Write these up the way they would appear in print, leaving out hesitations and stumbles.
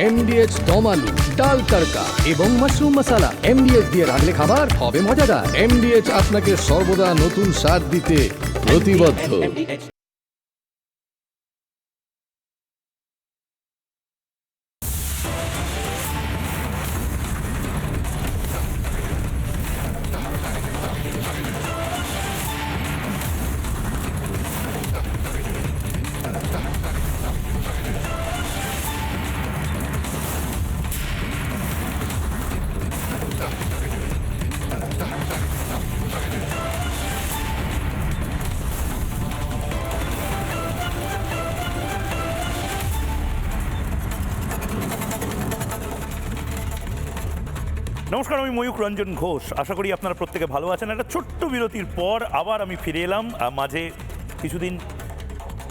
এমডিএচ দম আলু, ডাল তড়কা এবং মাশরুম মশলা। এমডিএচ দিয়ে রাঁধলে খাবার হবে মজাদার। এমডিএচ আপনাকে সর্বদা নতুন স্বাদ দিতে প্রতিবদ্ধ। নমস্কার, আমি ময়ূক রঞ্জন ঘোষ। আশা করি আপনারা প্রত্যেকে ভালো আছেন। একটা ছোট্ট বিরতির পর আবার আমি ফিরে এলাম। মাঝে কিছুদিন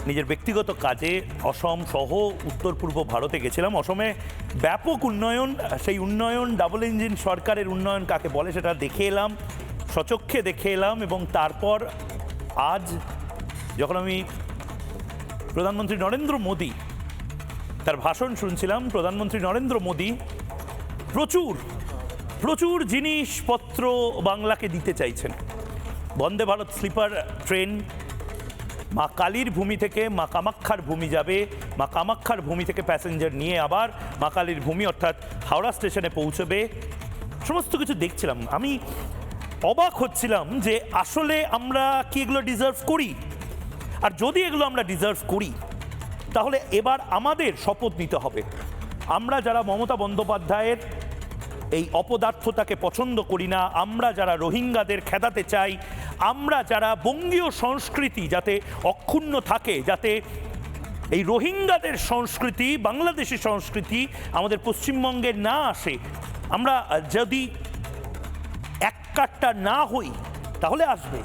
নিজের ব্যক্তিগত কাজে অসম সহ উত্তর পূর্ব ভারতে গেছিলাম। অসমে ব্যাপক উন্নয়ন, সেই উন্নয়ন ডাবল ইঞ্জিন সরকারের উন্নয়ন কাকে বলে সেটা দেখে এলাম, সচক্ষে দেখে এলাম। এবং তারপর আজ যখন আমি প্রধানমন্ত্রী নরেন্দ্র মোদী তার ভাষণ শুনছিলাম, প্রধানমন্ত্রী নরেন্দ্র মোদী প্রচুর জিনিসপত্র বাংলাকে দিতে চাইছেন। বন্দে ভারত স্লিপার ট্রেন মা কালীর ভূমি থেকে মা কামাখ্যার ভূমি যাবে, মা কামাখ্যার ভূমি থেকে প্যাসেঞ্জার নিয়ে আবার মা কালীর ভূমি অর্থাৎ হাওড়া স্টেশনে পৌঁছবে। সমস্ত কিছু দেখছিলাম, আমি অবাক হচ্ছিলাম যে আসলে আমরা কি এগুলো ডিজার্ভ করি? আর যদি এগুলো আমরা ডিজার্ভ করি তাহলে এবার আমাদের শপথ নিতে হবে। আমরা যারা মমতা বন্দ্যোপাধ্যায়ের এই অপদার্থতাকে পছন্দ করি না, আমরা যারা রোহিঙ্গাদের খেদাতে চাই, আমরা যারা বঙ্গীয় সংস্কৃতি যাতে অক্ষুণ্ণ থাকে, যাতে এই রোহিঙ্গাদের সংস্কৃতি বাংলাদেশি সংস্কৃতি আমাদের পশ্চিমবঙ্গে না আসে, আমরা যদি এক কাট্টা না হই তাহলে আসবে।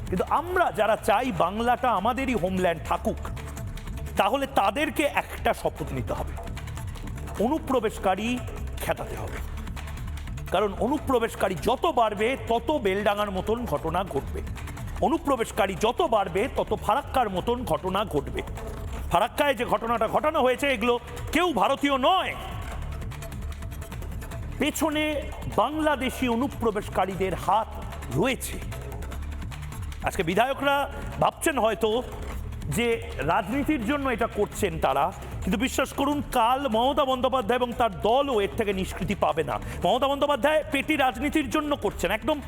কিন্তু আমরা যারা চাই বাংলাটা আমাদেরই হোমল্যান্ড থাকুক, তাহলে তাদেরকে একটা শপথ নিতে হবে, অনুপ্রবেশকারী খেদাতে হবে। কারণ অনুপ্রবেশকারী যত বাড়বে তত বেলডাঙার মতন ঘটনা ঘটবে, অনুপ্রবেশকারী যত বাড়বে তত ফারাক্কার মতন ঘটনা ঘটবে। ফারাক্কায় যে ঘটনাটা ঘটানো হয়েছে এগুলো কেউ ভারতীয় নয়, পেছনে বাংলাদেশি অনুপ্রবেশকারীদের হাত রয়েছে। আজকে বিধায়করা ভাবছেন হয়তো যে রাজনীতির জন্য এটা করছেন তারা, কিন্তু বিশ্বাস করুন কাল মমতা বন্দ্যোপাধ্যায় এবং তার দলও এর থেকে নিষ্কৃতি পাবে না। মমতা বন্দ্যোপাধ্যায় পেটি রাজনীতির জন্য করছেন, একদম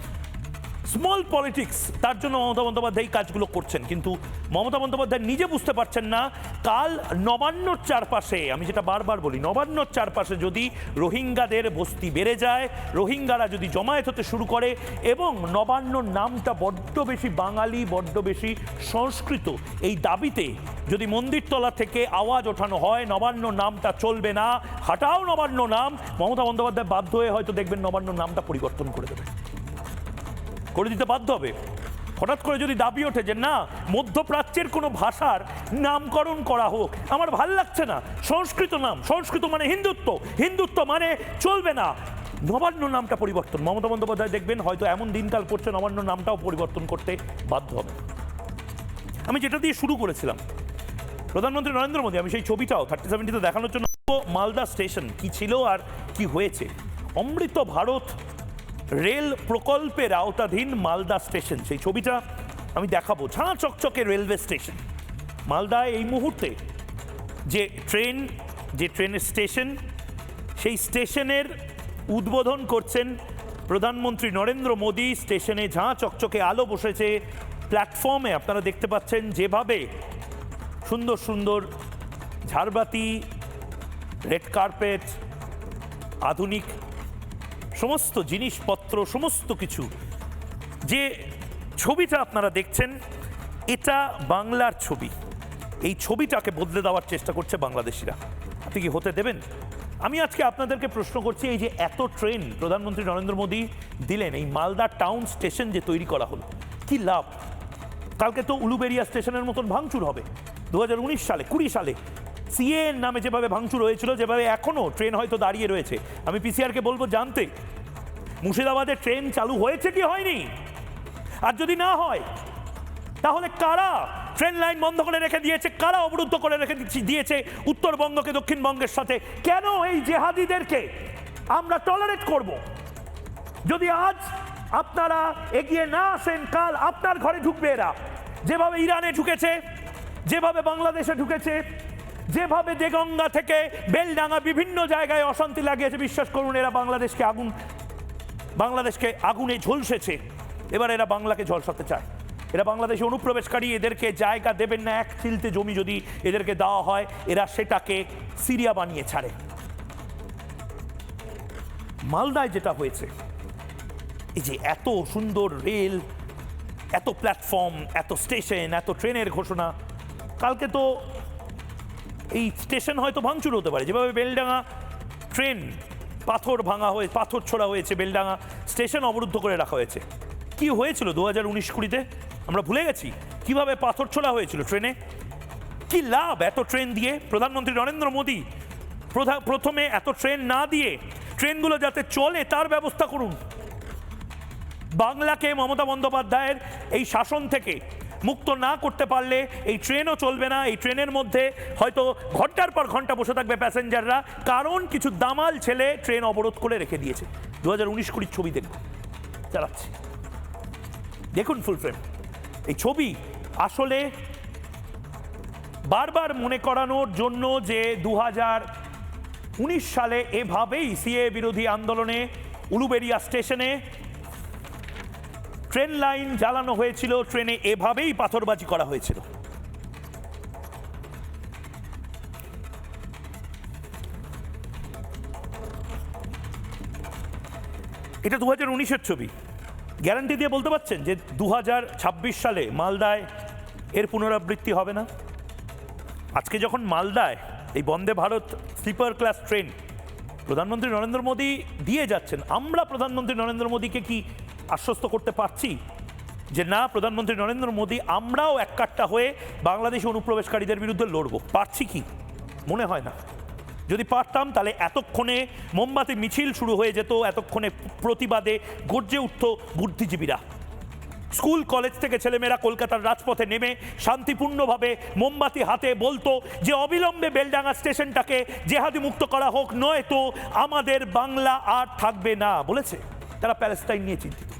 স্মল পলিটিক্স, তার জন্য মমতা বন্দ্যোপাধ্যায় কাজগুলো করছেন। কিন্তু মমতা বন্দ্যোপাধ্যায় নিজে বুঝতে পারছেন না কাল নবান্নর চারপাশে, আমি যেটা বারবার বলি, নবান্নর চারপাশে যদি রোহিঙ্গাদের বস্তি বেড়ে যায়, রোহিঙ্গারা যদি জমায়েত হতে শুরু করে এবং নবান্নর নামটা বড্ড বেশি বাঙালি, বড্ড বেশি সংস্কৃত, এই দাবিতে যদি মন্দিরতলা থেকে আওয়াজ ওঠানো হয় নবান্ন নামটা চলবে না, হাটাও নবান্ন নাম, মমতা বন্দ্যোপাধ্যায় বাধ্য হয়ে হয়তো দেখবেন নবান্ন নামটা পরিবর্তন করে দেবে, করে দিতে বাধ্য হবে। হঠাৎ করে যদি দাবি ওঠে যে না মধ্যপ্রাচ্যের কোনো ভাষার নামকরণ করা হোক, আমার ভাল লাগছে না, সংস্কৃত নাম, সংস্কৃত মানে হিন্দুত্ব, হিন্দুত্ব মানে চলবে না, নবান্ন নামটা পরিবর্তন, মমতা বন্দ্যোপাধ্যায় দেখবেন হয়তো এমন দিনকাল পড়ছে নবান্ন নামটাও পরিবর্তন করতে বাধ্য হবে। আমি যেটা দিয়ে শুরু করেছিলাম, প্রধানমন্ত্রী নরেন্দ্র মোদী, আমি সেই ছবিটাও 30-70 দেখানোর জন্য, মালদা স্টেশন কি ছিল আর কি হয়েছে। অমৃত ভারত রেল প্রকল্পের আওতাধীন মালদা স্টেশন, সেই ছবিটা আমি দেখাবো। ঝাঁ চকচকে রেলওয়ে স্টেশন মালদায় এই মুহূর্তে, যে ট্রেনের স্টেশন, সেই স্টেশনের উদ্বোধন করছেন প্রধানমন্ত্রী নরেন্দ্র মোদী। স্টেশনে ঝাঁ চকচকে আলো বসেছে, প্ল্যাটফর্মে আপনারা দেখতে পাচ্ছেন যেভাবে সুন্দর সুন্দর ঝাড়বাতি, রেড কার্পেট, আধুনিক সমস্ত জিনিসপত্র, সমস্ত কিছু, যে ছবিটা আপনারা দেখছেন এটা বাংলার ছবি। এই ছবিটাকে বদলে দেওয়ার চেষ্টা করছে বাংলাদেশিরা। আপনি কি হতে দেবেন? আমি আজকে আপনাদেরকে প্রশ্ন করছি, এই যে এত ট্রেন প্রধানমন্ত্রী নরেন্দ্র মোদী দিলেন, এই মালদা টাউন স্টেশন যে তৈরি করা হলো, কি লাভ? কালকে তো উলুবেড়িয়া স্টেশনের মতন ভাঙচুর হবে। 2019 সালে 20 সালে সিএর নামে যেভাবে ভাঙচুর হয়েছিল, যেভাবে এখনো ট্রেন হয়তো দাঁড়িয়ে রয়েছে, আমি পিসিআরকে বলবো জানতে মুর্শিদাবাদে ট্রেন চালু হয়েছে কি হয়নি। আর যদি না হয় তাহলে কারা ট্রেন লাইন বন্ধ করে রেখে দিয়েছে, কারা অবরুদ্ধ করে রেখে দিয়েছে উত্তরবঙ্গকে দক্ষিণবঙ্গের সাথে? কেন এই জেহাদিদেরকে আমরা টলারেট করব? যদি আজ আপনারা এগিয়ে না আসেন, কাল আপনার ঘরে ঢুকবে এরা। যেভাবে ইরানে ঢুকেছে, যেভাবে বাংলাদেশে ঢুকেছে, যেভাবে দেগঙ্গা থেকে বেলডাঙ্গা বিভিন্ন জায়গায় অশান্তি লাগিয়েছে, বিশ্বাস করুন এরা বাংলাদেশকে আগুনে ঝলসেছে। এবার এরা বাংলাকে ঝলসাতে চায়। এরা বাংলাদেশে অনুপ্রবেশকারী, এদেরকে জায়গা দেবেন না। এক চিলতে জমি যদি এদেরকে দেওয়া হয়, এরা সেটাকে সিরিয়া বানিয়ে ছাড়ে। মালদায় যেটা হয়েছে, এই যে এত সুন্দর রেল, এত প্ল্যাটফর্ম, এত স্টেশন, এত ট্রেনের ঘোষণা, কালকে তো এই স্টেশন হয়তো ভাঙচুর হতে পারে। যেভাবে বেলডাঙ্গা ট্রেন পাথর ছোড়া হয়েছে, বেলডাঙ্গা স্টেশন অবরুদ্ধ করে রাখা হয়েছে। কি হয়েছিল 2019-20 আমরা ভুলে গেছি কিভাবে পাথর ছোড়া হয়েছিল ট্রেনে। কি লাভ এত ট্রেন দিয়ে? প্রধানমন্ত্রী নরেন্দ্র মোদী প্রথমে এত ট্রেন না দিয়ে ট্রেনগুলো যাতে চলে তার ব্যবস্থা করুন। বাংলাকে মমতা বন্দ্যোপাধ্যায়ের এই শাসন থেকে মুক্ত না করতে পারলে এই ট্রেনও চলবে না। এই ট্রেনের মধ্যে হয়তো ঘন্টার পর ঘন্টা বসে থাকবে প্যাসেঞ্জাররা, কারণ কিছু দামাল ছেলে ট্রেন অবরোধ করে রেখে দিয়েছে। 2019-20 ছবি দেখুন, চালাচ্ছি, দেখুন ফুল ফ্রেম। এই ছবি আসলে বারবার মনে করানোর জন্য যে 2019 সালে এভাবেই সিএ বিরোধী আন্দোলনে উলুবেড়িয়া স্টেশনে ট্রেন লাইন জ্বালানো হয়েছিল, ট্রেনে এভাবেই পাথরবাজি করা হয়েছিল। এটা 2019-এর ছবি। গ্যারান্টি দিয়ে বলতে পারছেন যে 2026 সালে মালদায় এর পুনরাবৃত্তি হবে না? আজকে যখন মালদায় এই Vande Bharat sleeper class train প্রধানমন্ত্রী নরেন্দ্র মোদী দিয়ে যাচ্ছেন, আমরা প্রধানমন্ত্রী নরেন্দ্র মোদীকে কি আশ্বস্ত করতে পারছি যে না, প্রধানমন্ত্রী নরেন্দ্র মোদী আমরাও এককাট্টা হয়ে বাংলাদেশি অনুপ্রবেশকারীদের বিরুদ্ধে লড়বো? পারছি কি? মনে হয় না। যদি পারতাম তাহলে এতক্ষণে মোমবাতি মিছিল শুরু হয়ে যেত, এতক্ষণে প্রতিবাদে গর্জে উঠত বুদ্ধিজীবীরা। স্কুল কলেজ থেকে ছেলেমেয়েরা কলকাতার রাজপথে নেমে শান্তিপূর্ণভাবে মোমবাতি হাতে বলতো যে অবিলম্বে বেলডাঙ্গা স্টেশনটাকে জেহাদি মুক্ত করা হোক, নয় তো আমাদের বাংলা আর থাকবে না বলেছে। তারা প্যালেস্টাইন নিয়ে চিন্তিত।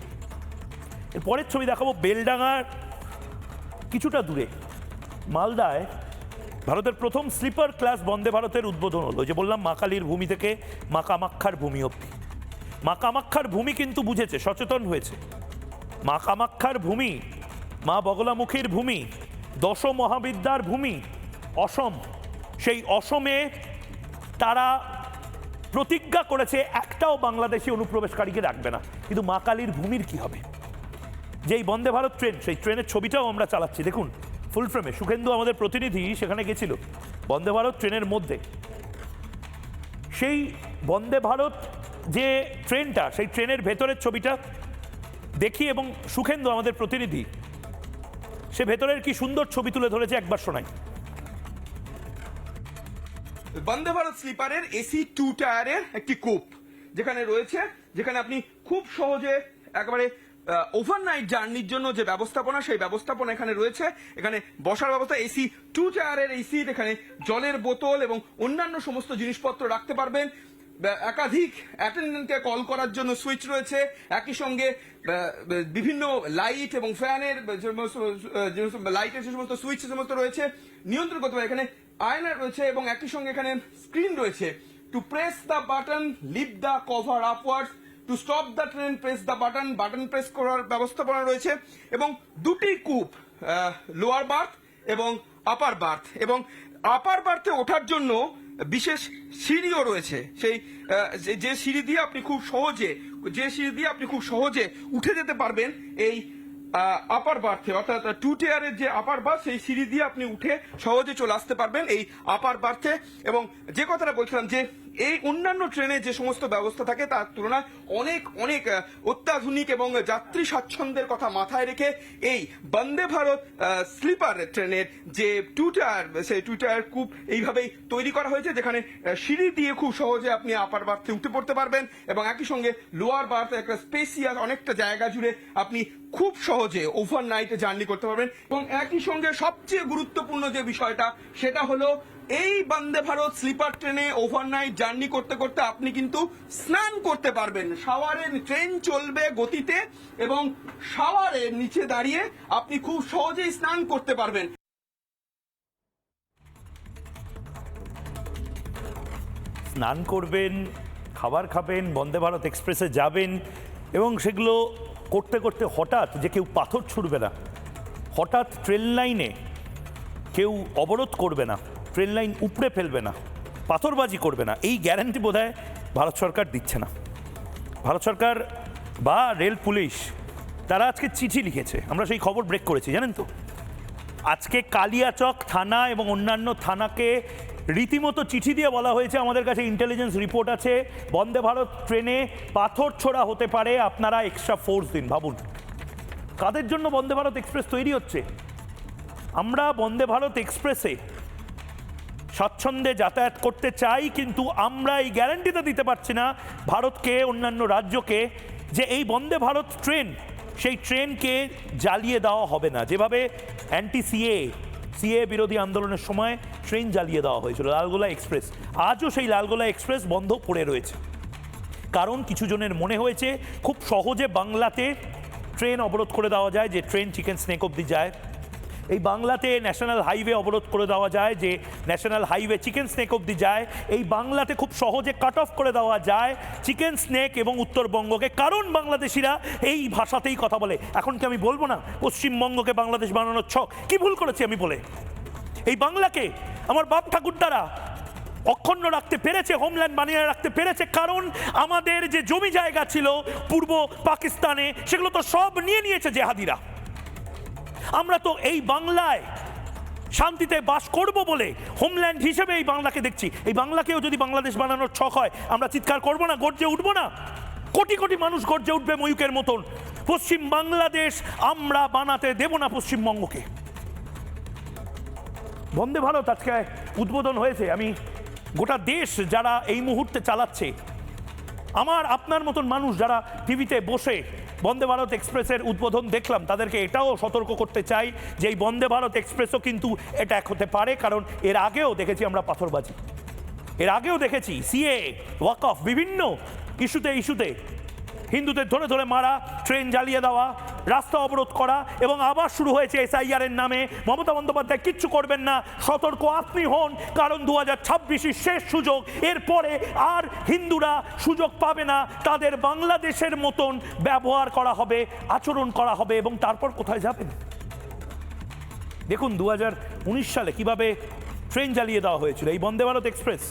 এর পরের ছবি দেখাবো বেলডাঙ্গার কিছুটা দূরে মালদায় ভারতের প্রথম স্লিপার ক্লাস বন্দে ভারতের উদ্বোধন হলো। যে বললাম মা কালীর ভূমি থেকে মা কামাক্ষার ভূমি অবধি। মা কামাক্ষার ভূমি কিন্তু বুঝেছে, সচেতন হয়েছে। মা কামাক্ষার ভূমি, মা বগলামুখীর ভূমি, দশ মহাবিদ্যার ভূমি অসম। সেই অসমে তারা প্রতিজ্ঞা করেছে একটাও বাংলাদেশি অনুপ্রবেশকারীকে রাখবে না। কিন্তু মা কালীর ভূমির কি হবে? যেই বন্দে ভারত ট্রেন, সেই ট্রেনের ছবিটাও আমরা চালাচ্ছি, দেখুন ফুল ফ্রেমে। সুখেন্দু আমাদের প্রতিনিধি সেখানে গেছিল বন্দে ভারত ট্রেনের মধ্যে। সেই বন্দে ভারত যে ট্রেনটা, সেই ট্রেনের ভেতরের ছবিটা দেখি, এবং সুখেন্দু আমাদের প্রতিনিধি সে ভেতরের কি সুন্দর ছবি তুলে ধরেছে, একবার শোনাই। বন্দে ভারত স্লিপারের এসি 2 টায়ারের একটি কূপ যেখানে রয়েছে, যেখানে আপনি খুব সহজে একেবারে ওভারনাইট জার্নির জন্য যে ব্যবস্থাপনা, সেই ব্যবস্থাপনা এখানে রয়েছে। এখানে বসার ব্যবস্থা, এসি 2 টায়ারের এই সিট, এখানে জলের বোতল এবং অন্যান্য সমস্ত জিনিসপত্র রাখতে পারবেন। একাধিক অ্যাটেন্ডেন্টকে কল করার জন্য সুইচ রয়েছে, একই সঙ্গে বিভিন্ন লাইট এবং ফ্যানের লাইটের যে সমস্ত সুইচ সমস্ত রয়েছে নিয়ন্ত্রণ করতে পারে। এখানে আয়না রয়েছে এবং একই সঙ্গে এখানে স্ক্রিন রয়েছে। To press the button, lift the cover upwards, to stop the train press the button, button প্রেস করার ব্যবস্থাপনা রয়েছে। এবং দুটি কূপ, লোয়ার বার্থ এবং আপার বার্থ, এবং আপার বার্থে ওঠার জন্য বিশেষ সিঁড়িও রয়েছে। সেই যে সিঁড়ি দিয়ে আপনি খুব সহজে উঠে যেতে পারবেন এই আপার বার্থে, অর্থাৎ 2 টায়ারের যে আপার বার্থ, সেই সিঁড়ি দিয়ে আপনি উঠে সহজে চলে আসতে পারবেন এই আপার বার্থে। এবং যে কথাটা বলছিলাম যে এই অন্যান্য ট্রেনে যে সমস্ত ব্যবস্থা থাকে তার তুলনায় অনেক অনেক অত্যাধুনিক এবং যাত্রী স্বাচ্ছন্দ্যের কথা মাথায় রেখে এই বন্দে ভারত স্লিপার ট্রেনের যে টু টায়ার সেই টু টায়ার কূপ এইভাবেই তৈরি করা হয়েছে, যেখানে সিঁড়ি দিয়ে খুব সহজে আপনি আপার বার্থে উঠে পড়তে পারবেন এবং একই সঙ্গে লোয়ার বার্থে একটা স্পেসিয়াস অনেকটা জায়গা জুড়ে আপনি খুব সহজে ওভারনাইট জার্নি করতে পারবেন। এবং একই সঙ্গে সবচেয়ে গুরুত্বপূর্ণ যে বিষয়টা সেটা হলো এই বন্দে ভারত স্লিপার ট্রেনে ওভারনাইট জার্নি করতে করতে আপনি কিন্তু স্নান করতে পারবেন। শাওয়ারের ট্রেন চলবে গতিতে এবং শাওয়ারের নিচে দাঁড়িয়ে আপনি খুব সহজেই স্নান করতে পারবেন। স্নান করবেন, খাবার খাবেন, বন্দে ভারত এক্সপ্রেসে যাবেন এবং সেগুলো করতে করতে হঠাৎ যে কেউ পাথর ছুড়বে না, হঠাৎ ট্রেন লাইনে কেউ অবরোধ করবে না, ট্রেন লাইন উপড়ে ফেলবে না, পাথরবাজি করবে না, এই গ্যারান্টি বোধহয় ভারত সরকার দিচ্ছে না। ভারত সরকার বা রেল পুলিশ তারা আজকে চিঠি লিখেছে, আমরা সেই খবর ব্রেক করেছি জানেন তো। আজকে কালিয়াচক থানা এবং অন্যান্য থানাকে রীতিমতো চিঠি দিয়ে বলা হয়েছে আমাদের কাছে ইন্টেলিজেন্স রিপোর্ট আছে, বন্দে ভারত ট্রেনে পাথর ছোড়া হতে পারে, আপনারা এক্সট্রা ফোর্স দিন। ভাবুন কাদের জন্য বন্দে ভারত এক্সপ্রেস তৈরি হচ্ছে। আমরা বন্দে ভারত এক্সপ্রেসে স্বাচ্ছন্দ্যে যাতায়াত করতে চাই, কিন্তু আমরা এই গ্যারান্টিটা দিতে পারছি না ভারতকে, অন্যান্য রাজ্যকে, যে এই বন্দে ভারত ট্রেন সেই ট্রেনকে জ্বালিয়ে দেওয়া হবে না। যেভাবে অ্যান্টি সিএ বিরোধী আন্দোলনের সময় ট্রেন জ্বালিয়ে দেওয়া হয়েছিল লালগোলা এক্সপ্রেস, আজও সেই লালগোলা এক্সপ্রেস বন্ধ পড়ে রয়েছে। কারণ কিছু জনের মনে হয়েছে খুব সহজে বাংলাতে ট্রেন অবরোধ করে দেওয়া যায়, যে ট্রেন চিকেন স্নেক অবধি যায়। এই বাংলাতে ন্যাশনাল হাইওয়ে অবরোধ করে দেওয়া যায়, যে ন্যাশনাল হাইওয়ে চিকেন স্নেক অবধি যায়। এই বাংলাতে খুব সহজে কাট অফ করে দেওয়া যায় চিকেন স্নেক এবং উত্তরবঙ্গকে, কারণ বাংলাদেশিরা এই ভাষাতেই কথা বলে। এখন কি আমি বলবো না পশ্চিমবঙ্গকে বাংলাদেশ বানানোর ছক? কি ভুল করেছি আমি বলে? এই বাংলাকে আমার বাপ ঠাকুরদারা অক্ষুণ্ণ রাখতে পেরেছে, হোমল্যান্ড বানিয়ে রাখতে পেরেছে, কারণ আমাদের যে জমি জায়গা ছিল পূর্ব পাকিস্তানে সেগুলো তো সব নিয়ে নিয়েছে জেহাদিরা। আমরা তো এই বাংলায় শান্তিতে বাস করব বলে হোমল্যান্ড হিসেবে এই বাংলাকে দেখছি। এই বাংলাকেও যদি বাংলাদেশ বানানোর ছক হয়, আমরা চিৎকার করব না, গর্জে উঠবো না? কোটি কোটি মানুষ গর্জে উঠবে ময়ূকের মতন। পশ্চিম বাংলাদেশ আমরা বানাতে দেব না পশ্চিমবঙ্গকে। বন্দে ভারত আজকে উদ্বোধন হয়েছে। আমি গোটা দেশ যারা এই মুহূর্তে চালাচ্ছে, আমার আপনার মতন মানুষ যারা টিভিতে বসে বন্দে ভারত এক্সপ্রেসের উদ্বোধন দেখলাম, তাদেরকে এটাও সতর্ক করতে চাই যে এই বন্দে ভারত এক্সপ্রেসও কিন্তু অ্যাটাক হতে পারে। কারণ এর আগেও দেখেছি আমরা পাথরবাজি, এর আগেও দেখেছি সিএ, ওয়াকফ, বিভিন্ন ইস্যুতে হিন্দুদের ধরে ধরে মারা, ট্রেন জ্বালিয়ে দেওয়া, রাস্তা অবরোধ করা, এবং আবার শুরু হয়েছে SIR এর নামে। মমতা বন্দ্যোপাধ্যায় কিচ্ছু করবেন না, সতর্ক আপনি হন, কারণ 2026 শেষ সুযোগ, এরপরে আর হিন্দুরা সুযোগ পাবে না, তাদের বাংলাদেশের মতন ব্যবহার করা হবে, আচরণ করা হবে, এবং তারপর কোথায় যাবেন? দেখুন 2019 সালে কিভাবে ট্রেন জ্বালিয়ে দেওয়া হয়েছিল এই বন্দে ভারত এক্সপ্রেস,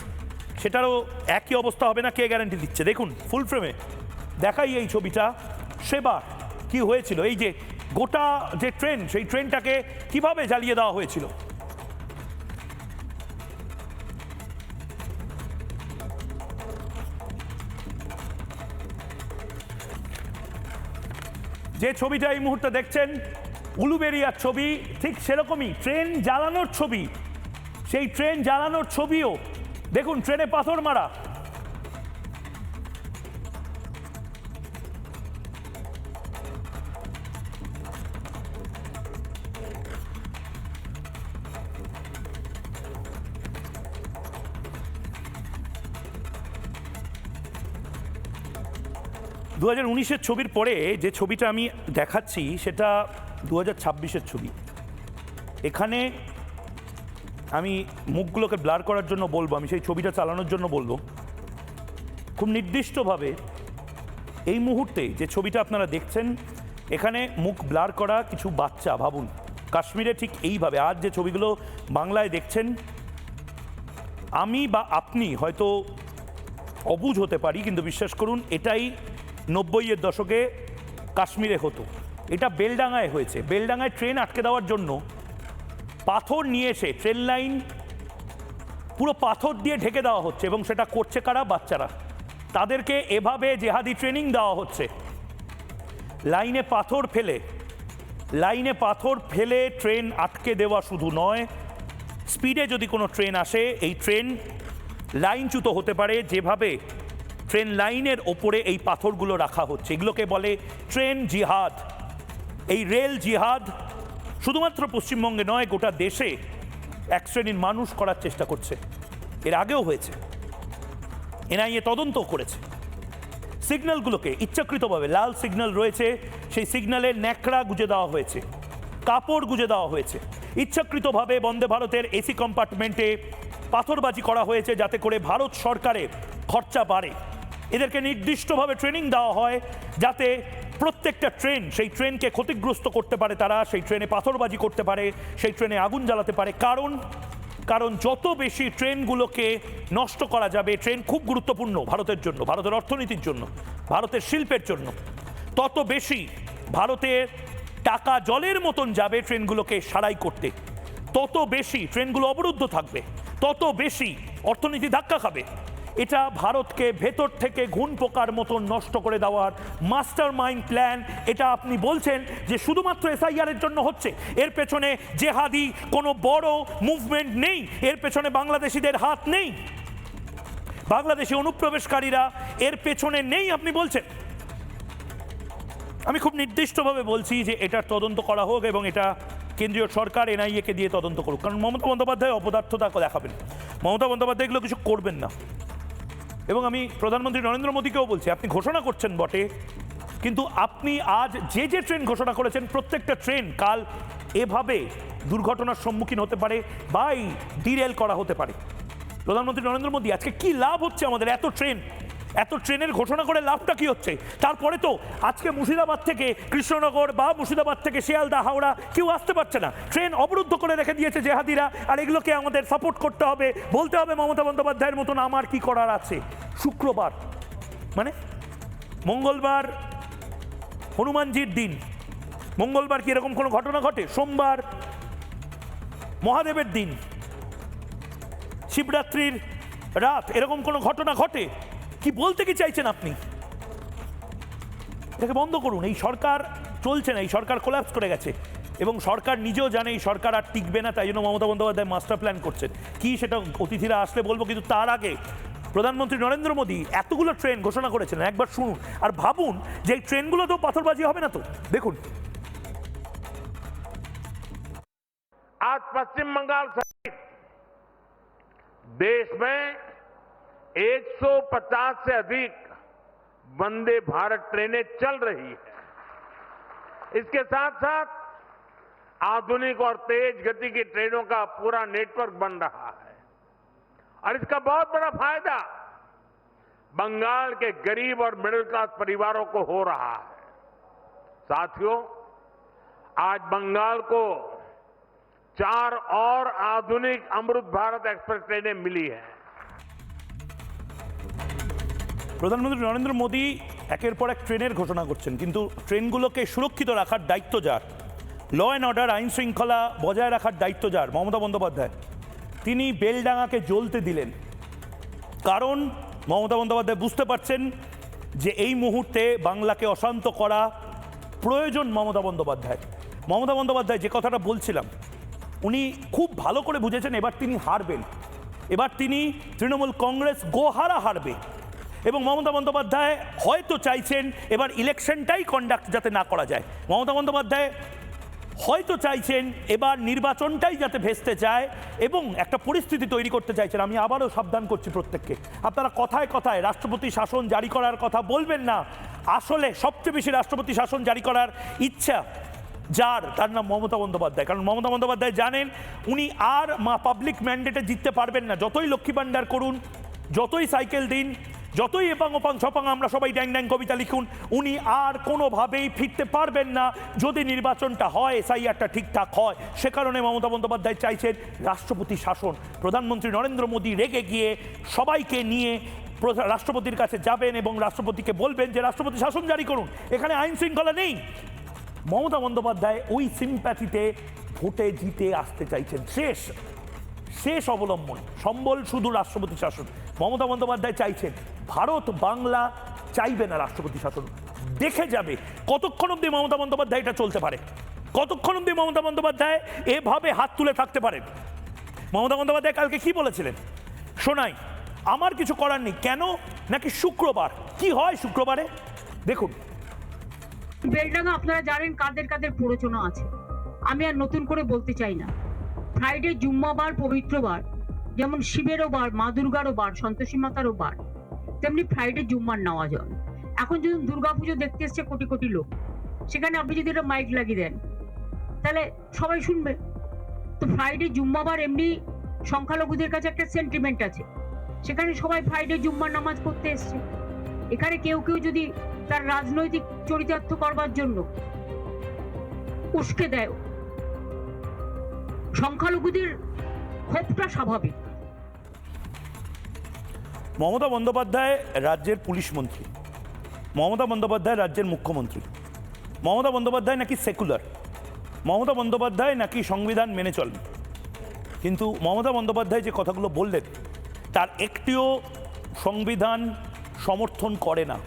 সেটারও একই অবস্থা হবে না কে গ্যারান্টি দিচ্ছে? দেখুন ফুল ফ্রেমে দেখাই এই ছবিটা, সেবার কি হয়েছিল, এই যে গোটা যে ট্রেন, সেই ট্রেনটাকে কিভাবে জ্বালিয়ে দেওয়া হয়েছিল। যে ছবিটা এই মুহূর্তে দেখছেন উলুবেড়িয়ার ছবি, ঠিক সেরকমই ট্রেন জ্বালানোর ছবি। সেই ট্রেন জ্বালানোর ছবিও দেখুন, ট্রেনে পাথর মারা। দু 2019-এর ছবির পরে যে ছবিটা আমি দেখাচ্ছি সেটা 2026-এর ছবি। এখানে আমি মুখগুলোকে ব্লার করার জন্য বলবো, আমি সেই ছবিটা চালানোর জন্য বলবো। খুব নির্দিষ্টভাবে এই মুহূর্তে যে ছবিটা আপনারা দেখছেন, এখানে মুখ ব্লার করা কিছু বাচ্চা। ভাবুন কাশ্মীরে ঠিক এইভাবে আজ যে ছবিগুলো বাংলায় দেখছেন, আমি বা আপনি হয়তো অবুঝ হতে পারি, কিন্তু বিশ্বাস করুন এটাই 90-এর দশকে কাশ্মীরে হতো। এটা বেলডাঙ্গায় হয়েছে। বেলডাঙ্গায় ট্রেন আটকে দেওয়ার জন্য পাথর নিয়ে এসে ট্রেন লাইন পুরো পাথর দিয়ে ঢেকে দেওয়া হচ্ছে এবং সেটা করছে কারা? বাচ্চারা। তাদেরকে এভাবে জেহাদি ট্রেনিং দেওয়া হচ্ছে। লাইনে পাথর ফেলে ট্রেন আটকে দেওয়া শুধু নয়, স্পিডে যদি কোনো ট্রেন আসে এই ট্রেন লাইনচ্যুত হতে পারে, যেভাবে ট্রেন লাইনের ওপরে এই পাথরগুলো রাখা হচ্ছে। এগুলোকে বলে ট্রেন জিহাদ। এই রেল জিহাদ শুধুমাত্র পশ্চিমবঙ্গে নয়, গোটা দেশে এক শ্রেণীর মানুষ করার চেষ্টা করছে। এর আগেও হয়েছে, এনআইএ তদন্ত করেছে। সিগন্যালগুলোকে ইচ্ছাকৃতভাবে, লাল সিগন্যাল রয়েছে, সেই সিগন্যালে ন্যাকড়া গুজে দেওয়া হয়েছে, কাপড় গুজে দেওয়া হয়েছে। ইচ্ছাকৃতভাবে বন্দে ভারতের এসি কম্পার্টমেন্টে পাথরবাজি করা হয়েছে যাতে করে ভারত সরকারের খরচা বাড়ে। এদেরকে নির্দিষ্টভাবে ট্রেনিং দেওয়া হয় যাতে প্রত্যেকটা ট্রেন, সেই ট্রেনকে ক্ষতিগ্রস্ত করতে পারে তারা, সেই ট্রেনে পাথরবাজি করতে পারে, সেই ট্রেনে আগুন জ্বালাতে পারে। কারণ যত বেশি ট্রেনগুলোকে নষ্ট করা যাবে, ট্রেন খুব গুরুত্বপূর্ণ ভারতের জন্য, ভারতের অর্থনীতির জন্য, ভারতের শিল্পের জন্য, তত বেশি ভারতের টাকা জলের মতন যাবে ট্রেনগুলোকে সারাই করতে, তত বেশি ট্রেনগুলো অবরুদ্ধ থাকবে, তত বেশি অর্থনীতি ধাক্কা খাবে। এটা ভারতকে ভেতর থেকে ঘুণ পোকার মতন নষ্ট করে দেওয়ার মাস্টার মাইন্ড প্ল্যান। এটা আপনি বলছেন যে শুধুমাত্র এসআইআর এর জন্য হচ্ছে, এর পেছনে জেহাদি কোনো বড় মুভমেন্ট নেই, এর পেছনে বাংলাদেশিদের হাত নেই, বাংলাদেশি অনুপ্রবেশকারীরা এর পেছনে নেই আপনি বলছেন। আমি খুব নির্দিষ্টভাবে বলছি যে এটার তদন্ত করা হোক এবং এটা কেন্দ্রীয় সরকার এনআইএকে দিয়ে তদন্ত করুক। কারণ মমতা বন্দ্যোপাধ্যায় অপদার্থতা দেখাবেন, মমতা বন্দ্যোপাধ্যায় এগুলো কিছু করবেন না। এবং আমি প্রধানমন্ত্রী নরেন্দ্র মোদীকেও বলছি, আপনি ঘোষণা করছেন বটে, কিন্তু আপনি আজ যে ট্রেন ঘোষণা করেছেন, প্রত্যেকটা ট্রেন কাল এভাবে দুর্ঘটনার সম্মুখীন হতে পারে বা ডিরেল করা হতে পারে। প্রধানমন্ত্রী নরেন্দ্র মোদী, আজকে কি লাভ হচ্ছে আমাদের? এত ট্রেনের ঘোষণা করে লাভটা কি হচ্ছে? তারপরে তো আজকে মুর্শিদাবাদ থেকে কৃষ্ণনগর বা মুর্শিদাবাদ থেকে শিয়ালদা, হাওড়া কেউ আসতে পারছে না, ট্রেন অবরুদ্ধ করে রেখে দিয়েছে জেহাদিরা। আর এগুলোকে আমাদের সাপোর্ট করতে হবে, বলতে হবে মমতা বন্দ্যোপাধ্যায়ের মতন আমার কি করার আছে। শুক্রবার মানে মঙ্গলবার হনুমানজির দিন, মঙ্গলবার কি এরকম কোনো ঘটনা ঘটে? সোমবার মহাদেবের দিন, শিবরাত্রির রাত এরকম কোনো ঘটনা ঘটে? কি বলতে কি চাইছেন আপনি? এটাকে বন্ধ করুন। এই সরকার চলছে না, এই সরকার কোল্যাপস করে গেছে এবং সরকার নিজেও জানে এই সরকার আর টিকবে না। তাই জন্য মমতা বন্দ্যোপাধ্যায় মাস্টার প্ল্যান করছেন। কি সেটা অতিথিরা আসলে বলবো, কিন্তু তার আগে প্রধানমন্ত্রী নরেন্দ্র মোদী এতগুলো ট্রেন ঘোষণা করেছেন, একবার শুনুন আর ভাবুন যে এই ট্রেনগুলো তো পাথরবাজি হবে না তো। দেখুন, आज पश्चिम बंगाल सहित देश में 150 से अधिक वंदे भारत ट्रेनें चल रही है। इसके साथ साथ आधुनिक और तेज गति की ट्रेनों का पूरा नेटवर्क बन रहा है और इसका बहुत बड़ा फायदा बंगाल के गरीब और मिडिल क्लास परिवारों को हो रहा है। साथियों, आज बंगाल को 4 और आधुनिक अमृत भारत एक्सप्रेस ट्रेनें मिली हैं। প্রধানমন্ত্রী নরেন্দ্র মোদী একের পর এক ট্রেনের ঘোষণা করছেন, কিন্তু ট্রেনগুলোকে সুরক্ষিত রাখার দায়িত্ব যার, ল অ্যান্ড অর্ডার, আইন শৃঙ্খলা বজায় রাখার দায়িত্ব যার, মমতা বন্দ্যোপাধ্যায়, তিনি বেলডাঙাকে জ্বলতে দিলেন। কারণ মমতা বন্দ্যোপাধ্যায় বুঝতে পারছেন যে এই মুহূর্তে বাংলাকে অশান্ত করা প্রয়োজন মমতা বন্দ্যোপাধ্যায় যে কথাটা বলছিলাম, উনি খুব ভালো করে বুঝেছেন এবার তিনি হারবেন, এবার তিনি তৃণমূল কংগ্রেস গোহারা হারবে। এবং মমতা বন্দ্যোপাধ্যায় হয়তো চাইছেন এবার ইলেকশনটাই কন্ডাক্ট যাতে না করা যায়, মমতা বন্দ্যোপাধ্যায় হয়তো চাইছেন এবার নির্বাচনটাই যাতে ভেস্তে যায় এবং একটা পরিস্থিতি তৈরি করতে চাইছেন। আমি আবারও সাবধান করছি প্রত্যেককে, আপনারা কথায় কথায় রাষ্ট্রপতি শাসন জারি করার কথা বলবেন না। আসলে সবচেয়ে বেশি রাষ্ট্রপতি শাসন জারি করার ইচ্ছা যার, তার নাম মমতা বন্দ্যোপাধ্যায়। কারণ মমতা বন্দ্যোপাধ্যায় জানেন উনি আর পাবলিক ম্যান্ডেটে জিততে পারবেন না। যতই লক্ষ্মী ভাণ্ডার করুন, যতই সাইকেল দিন, যতই এপাং ওপাং ছপাং আমরা সবাই ড্যাং ড্যাং কবিতা লিখুন, উনি আর কোনোভাবেই ফিরতে পারবেন না যদি নির্বাচনটা হয়, এসআইআরটা ঠিকঠাক হয়। সে কারণে মমতা বন্দ্যোপাধ্যায় চাইছেন রাষ্ট্রপতি শাসন। প্রধানমন্ত্রী নরেন্দ্র মোদী রেগে গিয়ে সবাইকে নিয়ে রাষ্ট্রপতির কাছে যাবেন এবং রাষ্ট্রপতিকে বলবেন যে রাষ্ট্রপতি শাসন জারি করুন, এখানে আইন শৃঙ্খলা নেই। মমতা বন্দ্যোপাধ্যায় ওই সিম্প্যাথিতে ভোটে জিতে আসতে চাইছেন। শেষ অবলম্বন, সম্বল শুধু রাষ্ট্রপতি শাসন। মমতা বন্দ্যোপাধ্যায় চাইছেন ভারত বাংলা চাইবে না রাষ্ট্রপতি শাসন। দেখে যাবে কতক্ষণ অব্দি মমতা বন্দ্যোপাধ্যায় এটা চলতে পারে, কতক্ষণ অব্দি মমতা বন্দ্যোপাধ্যায় এভাবে হাত তুলে থাকতে পারেন। মমতা বন্দ্যোপাধ্যায় কালকে কি বলেছিলেন শোনাই, আমার কিছু করার নেই। কেন? নাকি শুক্রবার কি হয় শুক্রবারে দেখুন। বেলডাঙ্গা আপনারা জানেন কাদের কাদের প্ররোচনা আছে, আমি আর নতুন করে বলতে চাই না। ফ্রাইডে জুম্মাবার পবিত্রবার, যেমন শিবেরও বার, মা দুর্গারও বার, সন্তোষী মাতারও বার, তেমনি ফ্রাইডে জুম্মার নেওয়া যায়। এখন যদি দুর্গাপুজো দেখতে এসছে কোটি কোটি লোক, সেখানে আপনি যদি একটা মাইক লাগিয়ে দেন তাহলে সবাই শুনবে। তো ফ্রাইডে জুম্মাবার এমনি সংখ্যালঘুদের কাছে একটা সেন্টিমেন্ট আছে, সেখানে সবাই ফ্রাইডে জুম্মার নামাজ পড়তে এসছে। এখানে কেউ কেউ যদি তার রাজনৈতিক চরিতার্থ করবার জন্য উস্কে দেয়, সংখ্যালঘুদের ক্ষোভটা স্বাভাবিক। মমতা বন্দ্যোপাধ্যায় রাজ্যের পুলিশ মন্ত্রী, মমতা বন্দ্যোপাধ্যায় রাজ্যের মুখ্যমন্ত্রী, মমতা বন্দ্যোপাধ্যায় নাকি সেকুলার, মমতা বন্দ্যোপাধ্যায় নাকি সংবিধান মেনে চলেন। কিন্তু মমতা বন্দ্যোপাধ্যায় যে কথাগুলো বললেন তার একটিও সংবিধান সমর্থন করে না।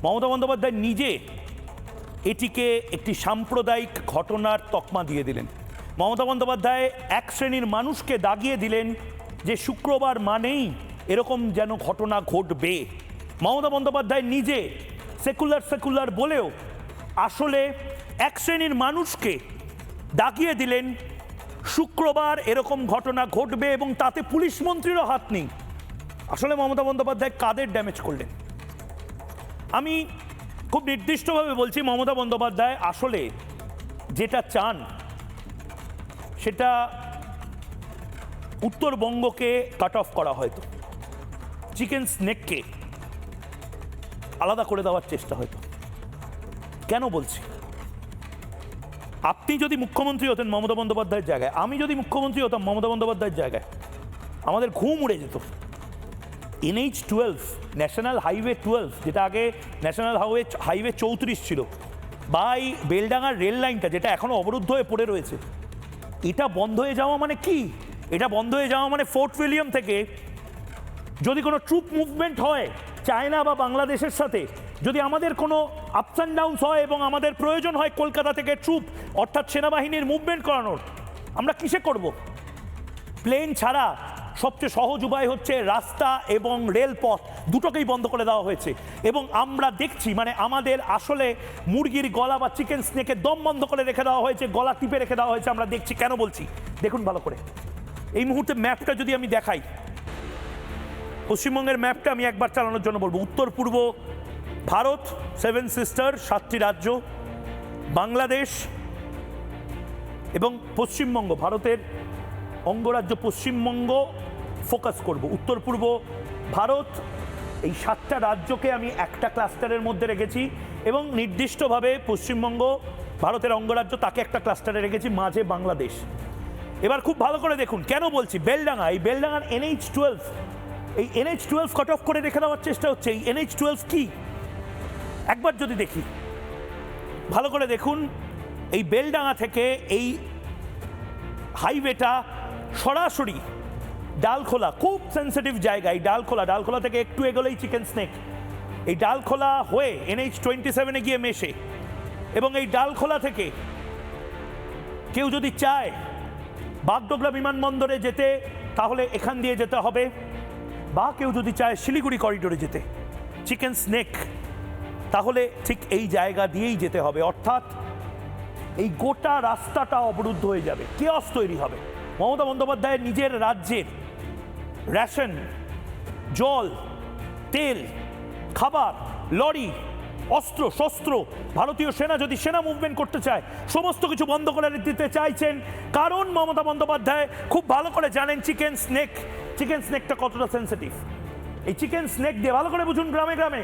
মমতা বন্দ্যোপাধ্যায় নিজে এটিকে একটি সাম্প্রদায়িক ঘটনার তকমা দিয়ে দিলেন। মমতা বন্দ্যোপাধ্যায় এক শ্রেণীর মানুষকে দাগিয়ে দিলেন যে শুক্রবার মানেই এরকম যেন ঘটনা ঘটবে। মমতা বন্দ্যোপাধ্যায় নিজে সেকুলার বলেও আসলে এক শ্রেণীর মানুষকে দাগিয়ে দিলেন শুক্রবার এরকম ঘটনা ঘটবে এবং তাতে পুলিশ মন্ত্রীরও হাত নেই। আসলে মমতা বন্দ্যোপাধ্যায় কাদের ড্যামেজ করলেন? আমি খুব নির্দিষ্টভাবে বলছি, মমতা বন্দ্যোপাধ্যায় আসলে যেটা চান সেটা উত্তরবঙ্গকে কাট অফ করা, হয়তো চিকেন স্নেককে আলাদা করে দেওয়ার চেষ্টা হয়তো। কেন বলছি? আপনি যদি মুখ্যমন্ত্রী হতেন মমতা বন্দ্যোপাধ্যায়ের জায়গায়, আমি যদি মুখ্যমন্ত্রী হতাম মমতা বন্দ্যোপাধ্যায়ের জায়গায়, আমাদের ঘুম উড়ে যেত। NH-12 ন্যাশনাল হাইওয়ে 12, যেটা আগে ন্যাশনাল হাইওয়ে 34 ছিল, বা এই বেলডাঙ্গার রেল লাইনটা যেটা এখনো অবরুদ্ধ হয়ে পড়ে রয়েছে, এটা বন্ধ হয়ে যাওয়া মানে কি? এটা বন্ধ হয়ে যাওয়া মানে ফোর্ট উইলিয়াম থেকে যদি কোনো ট্রুপ মুভমেন্ট হয় চায়না বা বাংলাদেশের সাথে, যদি আমাদের কোনো আপস অ্যান্ড ডাউনস হয় এবং আমাদের প্রয়োজন হয় কলকাতা থেকে ট্রুপ অর্থাৎ সেনাবাহিনীর মুভমেন্ট করানোর, আমরা কিসে করব? প্লেন ছাড়া সবচেয়ে সহজ উপায় হচ্ছে রাস্তা এবং রেলপথ দুটোকেই বন্ধ করে দেওয়া হয়েছে। এবং আমরা দেখছি মানে আমাদের আসলে মুরগির গলা বা চিকেন স্নেকের দম বন্ধ করে রেখে দেওয়া হয়েছে, গলা টিপে রেখে দেওয়া হয়েছে। আমরা দেখছি। কেন বলছি দেখুন ভালো করে। এই মুহূর্তে ম্যাপটা যদি আমি দেখাই, পশ্চিমবঙ্গের ম্যাপটা আমি একবার চালানোর জন্য বলবো। উত্তর পূর্ব ভারত, 7 সিস্টার, 7টি রাজ্য, বাংলাদেশ এবং পশ্চিমবঙ্গ, ভারতের অঙ্গরাজ্য পশ্চিমবঙ্গ ফোকাস করব। উত্তর পূর্ব ভারত, এই 7টা রাজ্যকে আমি একটা ক্লাস্টারের মধ্যে রেখেছি এবং নির্দিষ্টভাবে পশ্চিমবঙ্গ ভারতের অঙ্গরাজ্য তাকে একটা ক্লাস্টারে রেখেছি, মাঝে বাংলাদেশ। এবার খুব ভালো করে দেখুন কেন বলছি। বেলডাঙ্গা, এই বেলডাঙ্গার NH-12, এই NH-12 কাট অফ করে রেখে দেওয়ার চেষ্টা হচ্ছে। এই NH-12 কি একবার যদি দেখি ভালো করে দেখুন, এই বেলডাঙ্গা থেকে এই হাইওয়েটা সরাসরি ডালখোলা, খুব সেন্সিটিভ জায়গা। এই ডালখোলা থেকে একটু এগোলেই চিকেন স্নেক, এই ডালখোলা হয়ে NH-27 গিয়ে মেশে। এবং এই ডালখোলা থেকে কেউ যদি চায় বাগডোগরা বিমানবন্দরে যেতে তাহলে এখান দিয়ে যেতে হবে, বা কেউ যদি চায় শিলিগুড়ি করিডোরে যেতে চিকেন স্নেক তাহলে ঠিক এই জায়গা দিয়েই যেতে হবে। অর্থাৎ এই গোটা রাস্তাটা অবরুদ্ধ হয়ে যাবে, কেওস তৈরি হবে। মমতা বন্দ্যোপাধ্যায়ের নিজের রাজ্যের রেশন, জল, তেল, খাবার, লরি, অস্ত্র শস্ত্র, ভারতীয় সেনা যদি সেনা মুভমেন্ট করতে চায় সমস্ত কিছু বন্ধ করে দিতে চাইছেন। কারণ মমতা বন্দ্যোপাধ্যায় খুব ভালো করে জানেন চিকেন স্নেকটা কতটা সেন্সিটিভ। এই চিকেন স্নেক দিয়ে ভালো করে বুঝুন, গ্রামে গ্রামে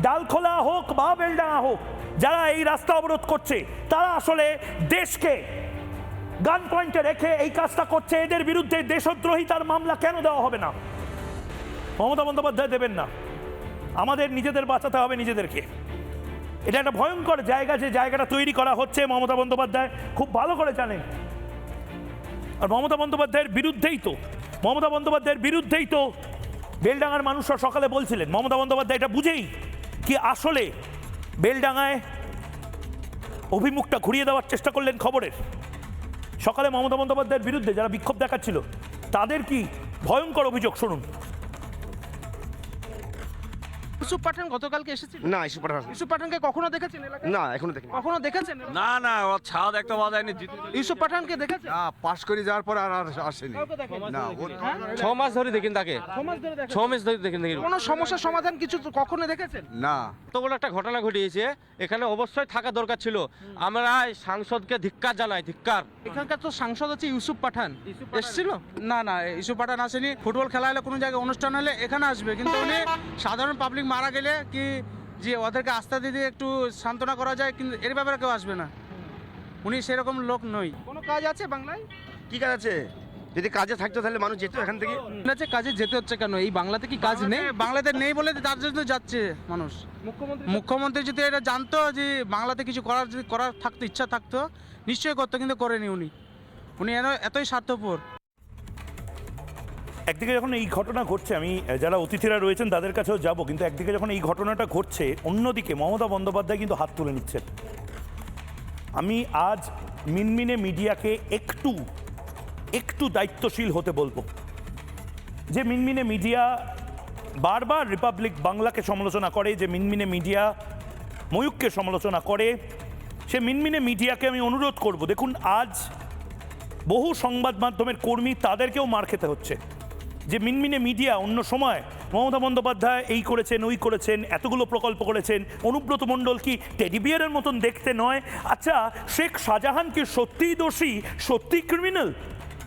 ডালখোলা হোক বা বেলডাঙ্গা হোক, যারা এই রাস্তা অবরোধ করছে তারা আসলে দেশকে গান পয়েন্টে রেখে এই কাজটা করছে। এদের বিরুদ্ধে দেশদ্রোহিতার মামলা কেন দেওয়া হবে না? মমতা বন্দ্যোপাধ্যায় দেবেন না। আমাদের নিজেদের বাঁচাতে হবে নিজেদেরকে। এটা একটা ভয়ঙ্কর জায়গা, যে জায়গাটা তৈরি করা হচ্ছে মমতা বন্দ্যোপাধ্যায় খুব ভালো করে জানেন। আর মমতা বন্দ্যোপাধ্যায়ের বিরুদ্ধেই তো বেলডাঙ্গার মানুষরা সকালে বলছিলেন। মমতা বন্দ্যোপাধ্যায় এটা বুঝেই কি আসলে বেলডাঙ্গায় অভিমুখটা ঘুরিয়ে দেওয়ার চেষ্টা করলেন খবরের। সকালে মমতা বন্দ্যোপাধ্যায়ের বিরুদ্ধে যারা বিক্ষোভ দেখাচ্ছিল তাদের কি ভয়ঙ্কর অভিযোগ শুনুন। ইউসুফ পাঠান গতকালকে এসেছিল? না, ইস্যু পাঠান ইউসুফ পাঠানকে কখনো দেখেছেন এলাকায়? না, এখনো দেখিনি। কখনো দেখেছেন? না না, ওর ছাদ একটা পাওয়া যায়নি। ইউসুফ পাঠানকে দেখেছেন? না, পাস করে যাওয়ার পর আর আসেনি। কাউকে দেখেন? না, ওর 6 মাস ধরে দেখিন তাকে, সমাজ ধরে দেখেন? 6 মাস ধরে দেখিন। কোনো সমস্যার সমাধান কিছু তো কখনো দেখেছেন? না। তো বড় একটা ঘটনা ঘটিয়েছে, এখানে অবশ্যই থাকা দরকার ছিল। আমরা এই সাংসদকে ধিক্কার জানাই, ধিক্কার। এখানকার তো সাংসদ হচ্ছে ইউসুফ পাঠান, এসেছিল? না না, ইউসুফ পাঠান আসেনি। ফুটবল খেলা হলে কোনো জায়গায় অনুষ্ঠান হলে এখানে আসবে, কিন্তু উনি সাধারণ পাবলিক মারা গেলে কি যে ওদেরকে আস্থা দিয়ে একটু সান্ত্বনা করা যায়, কিন্তু এর ব্যাপারে কেউ আসবে না। উনি সেরকম লোক নই। কোনো কাজ আছে বাংলায়? কি কাজ আছে? যদি কাজে থাকতো তাহলে মানুষ যেত এখান থেকে। আছে, কাজে যেতে হচ্ছে কেন? এই বাংলাতে কি কাজ নেই? বাংলাতে নেই বলে তার জন্য যাচ্ছে মানুষ। মুখ্যমন্ত্রী যদি এটা জানতো যে বাংলাতে কিছু করার থাকতো, ইচ্ছা থাকতো, নিশ্চয়ই করতো, কিন্তু করেনি উনি। উনি এতই স্বার্থপর। একদিকে যখন এই ঘটনা ঘটছে, আমি যারা অতিথিরা রয়েছেন তাদের কাছেও যাব, কিন্তু একদিকে যখন এই ঘটনাটা ঘটছে, অন্যদিকে মমতা বন্দ্যোপাধ্যায় কিন্তু হাত তুলে নিচ্ছেন। আমি আজ মিনমিনে মিডিয়াকে একটু দায়িত্বশীল হতে বলবো। যে মিনমিনে মিডিয়া বারবার রিপাবলিক বাংলাকে সমালোচনা করে, যে মিনমিনে মিডিয়া ময়ূককে সমালোচনা করে, সে মিনমিনে মিডিয়াকে আমি অনুরোধ করব, দেখুন আজ বহু সংবাদ মাধ্যমের কর্মী তাদেরকেও মার খেতে হচ্ছে। যে মিনমিনে মিডিয়া অন্য সময় মমতা বন্দ্যোপাধ্যায় এই করেছেন, ওই করেছেন, এতগুলো প্রকল্প করেছেন, অনুব্রত মণ্ডল কি টেডি বিয়ারের মতন দেখতে নয়? আচ্ছা, শেখ শাহজাহান কি সত্যিই দোষী, সত্যিই ক্রিমিনাল?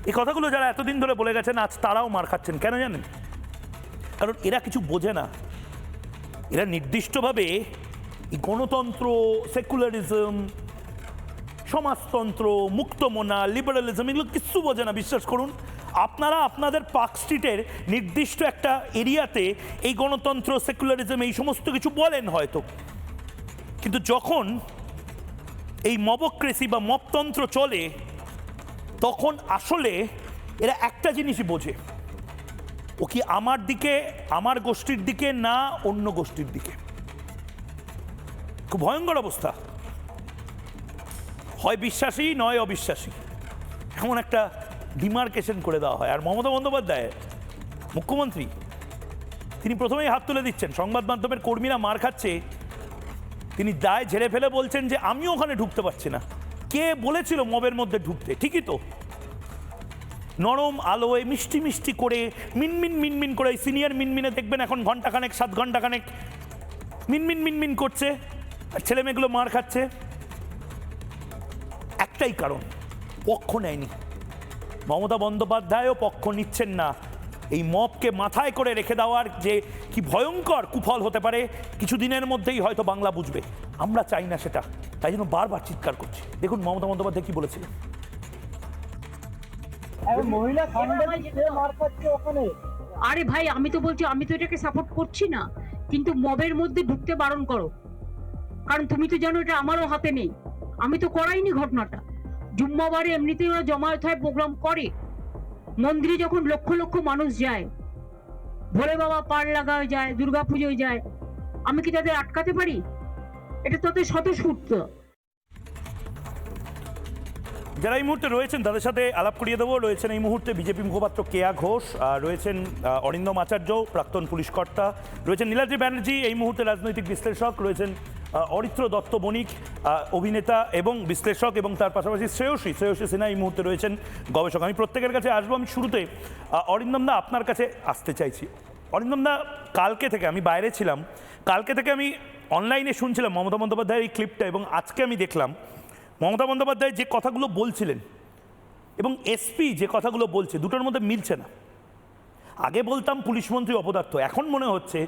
এই কথাগুলো যারা এতদিন ধরে বলে গেছেন, আজ তারাও মার খাচ্ছেন। কেন জানেন? কারণ এরা কিছু বোঝে না। এরা নির্দিষ্টভাবে এই গণতন্ত্র, সেকুলারিজম, সমাজতন্ত্র, মুক্তমনা, লিবারালিজম, এগুলো কিচ্ছু বোঝে না। বিশ্বাস করুন, আপনারা আপনাদের পার্ক স্ট্রিটের নির্দিষ্ট একটা এরিয়াতে এই গণতন্ত্র, সেকুলারিজম, এই সমস্ত কিছু বলেন হয়তো, কিন্তু যখন এই মবক্রেসি বা মবতন্ত্র চলে, তখন আসলে এরা একটা জিনিসই বোঝে, ও কি আমার দিকে, আমার গোষ্ঠীর দিকে, না অন্য গোষ্ঠীর দিকে। খুব ভয়ঙ্কর অবস্থা। হয় বিশ্বাসী নয় অবিশ্বাসী, এমন একটা ডিমার্কেশন করে দেওয়া হয়। আর মমতা বন্দ্যোপাধ্যায় মুখ্যমন্ত্রী, তিনি প্রথমেই হাত তুলে দিচ্ছেন। সংবাদ মাধ্যমের কর্মীরা মার খাচ্ছে, তিনি দায় ঝেড়ে ফেলে বলছেন যে আমিও ওখানে ঢুকতে পারছি না। কে বলেছিল মবের মধ্যে ঢুকতে? ঠিকই তো, নরম আলোয় মিষ্টি মিষ্টি করে মিনমিন করে, সিনিয়র মিনমিনে দেখবেন এখন ঘন্টাখানেক, 7 ঘন্টাখানেক মিনমিন করছে, আর ছেলে মেয়েগুলো মার খাচ্ছে। একটাই কারণ, পক্ষ নেয়নি। মমতা বন্দ্যোপাধ্যায়ও পক্ষ নিচ্ছেন না। এই মবকে মাথায় করে রেখে দেওয়ার যে কি ভয়ঙ্কর কুফল হতে পারে, কিছুদিনের মধ্যেই হয়তো বাংলা বুঝবে। আমরা চাই না সেটা, তাই জন্য বারবার চিৎকার করছি। দেখুন মমতা বন্দ্যোপাধ্যায় কি বলেছিলেন। আরে ভাই, আমি তো বলছি, আমি তো এটাকে সাপোর্ট করছি না, কিন্তু মবের মধ্যে ঢুকতে বারণ করো। কারণ তুমি তো জানো এটা আমারও হাতে নেই, আমি তো করাইনি ঘটনাটা। জুম্মাবারে এমনিতেই ওরা জমায়েত হয়, প্রোগ্রাম করে। মন্দিরে যখন লক্ষ লক্ষ মানুষ যায়, ভোলে বাবা পার লাগায় যায়, দুর্গাপুজোয় যায়, আমি কি তাদের আটকাতে পারি? এটা তাদের স্বতঃস্ফূর্ত। যারা এই মুহূর্তে রয়েছেন তাদের সাথে আলাপ করিয়ে দেবো। রয়েছেন এই মুহূর্তে বিজেপি মুখপাত্র কেয়া ঘোষ, রয়েছেন অরিন্দম আচার্য, প্রাক্তন পুলিশ কর্তা, রয়েছেন নীলাদ্রি ব্যানার্জি, এই মুহূর্তে রাজনৈতিক বিশ্লেষক, রয়েছেন অরিত্র দত্ত বণিক, অভিনেতা এবং বিশ্লেষক, এবং তার পাশাপাশি শ্রেয়সী সিনহা এই মুহূর্তে রয়েছেন গবেষক। আমি প্রত্যেকের কাছে আসবো। আমি শুরুতে অরিন্দম দা আপনার কাছে আসতে চাইছি। অরিন্দম দা, কালকে থেকে আমি বাইরে ছিলাম, কালকে থেকে আমি অনলাইনে শুনছিলাম মমতা বন্দ্যোপাধ্যায়ের এই ক্লিপটা, এবং আজকে আমি দেখলাম মমতা বন্দ্যোপাধ্যায় যে কথাগুলো বলছিলেন এবং এসপি যে কথাগুলো বলছে, দুটোর মধ্যে মিলছে না। আগে বলতাম পুলিশ মন্ত্রী অপদার্থ, এখন মনে হচ্ছে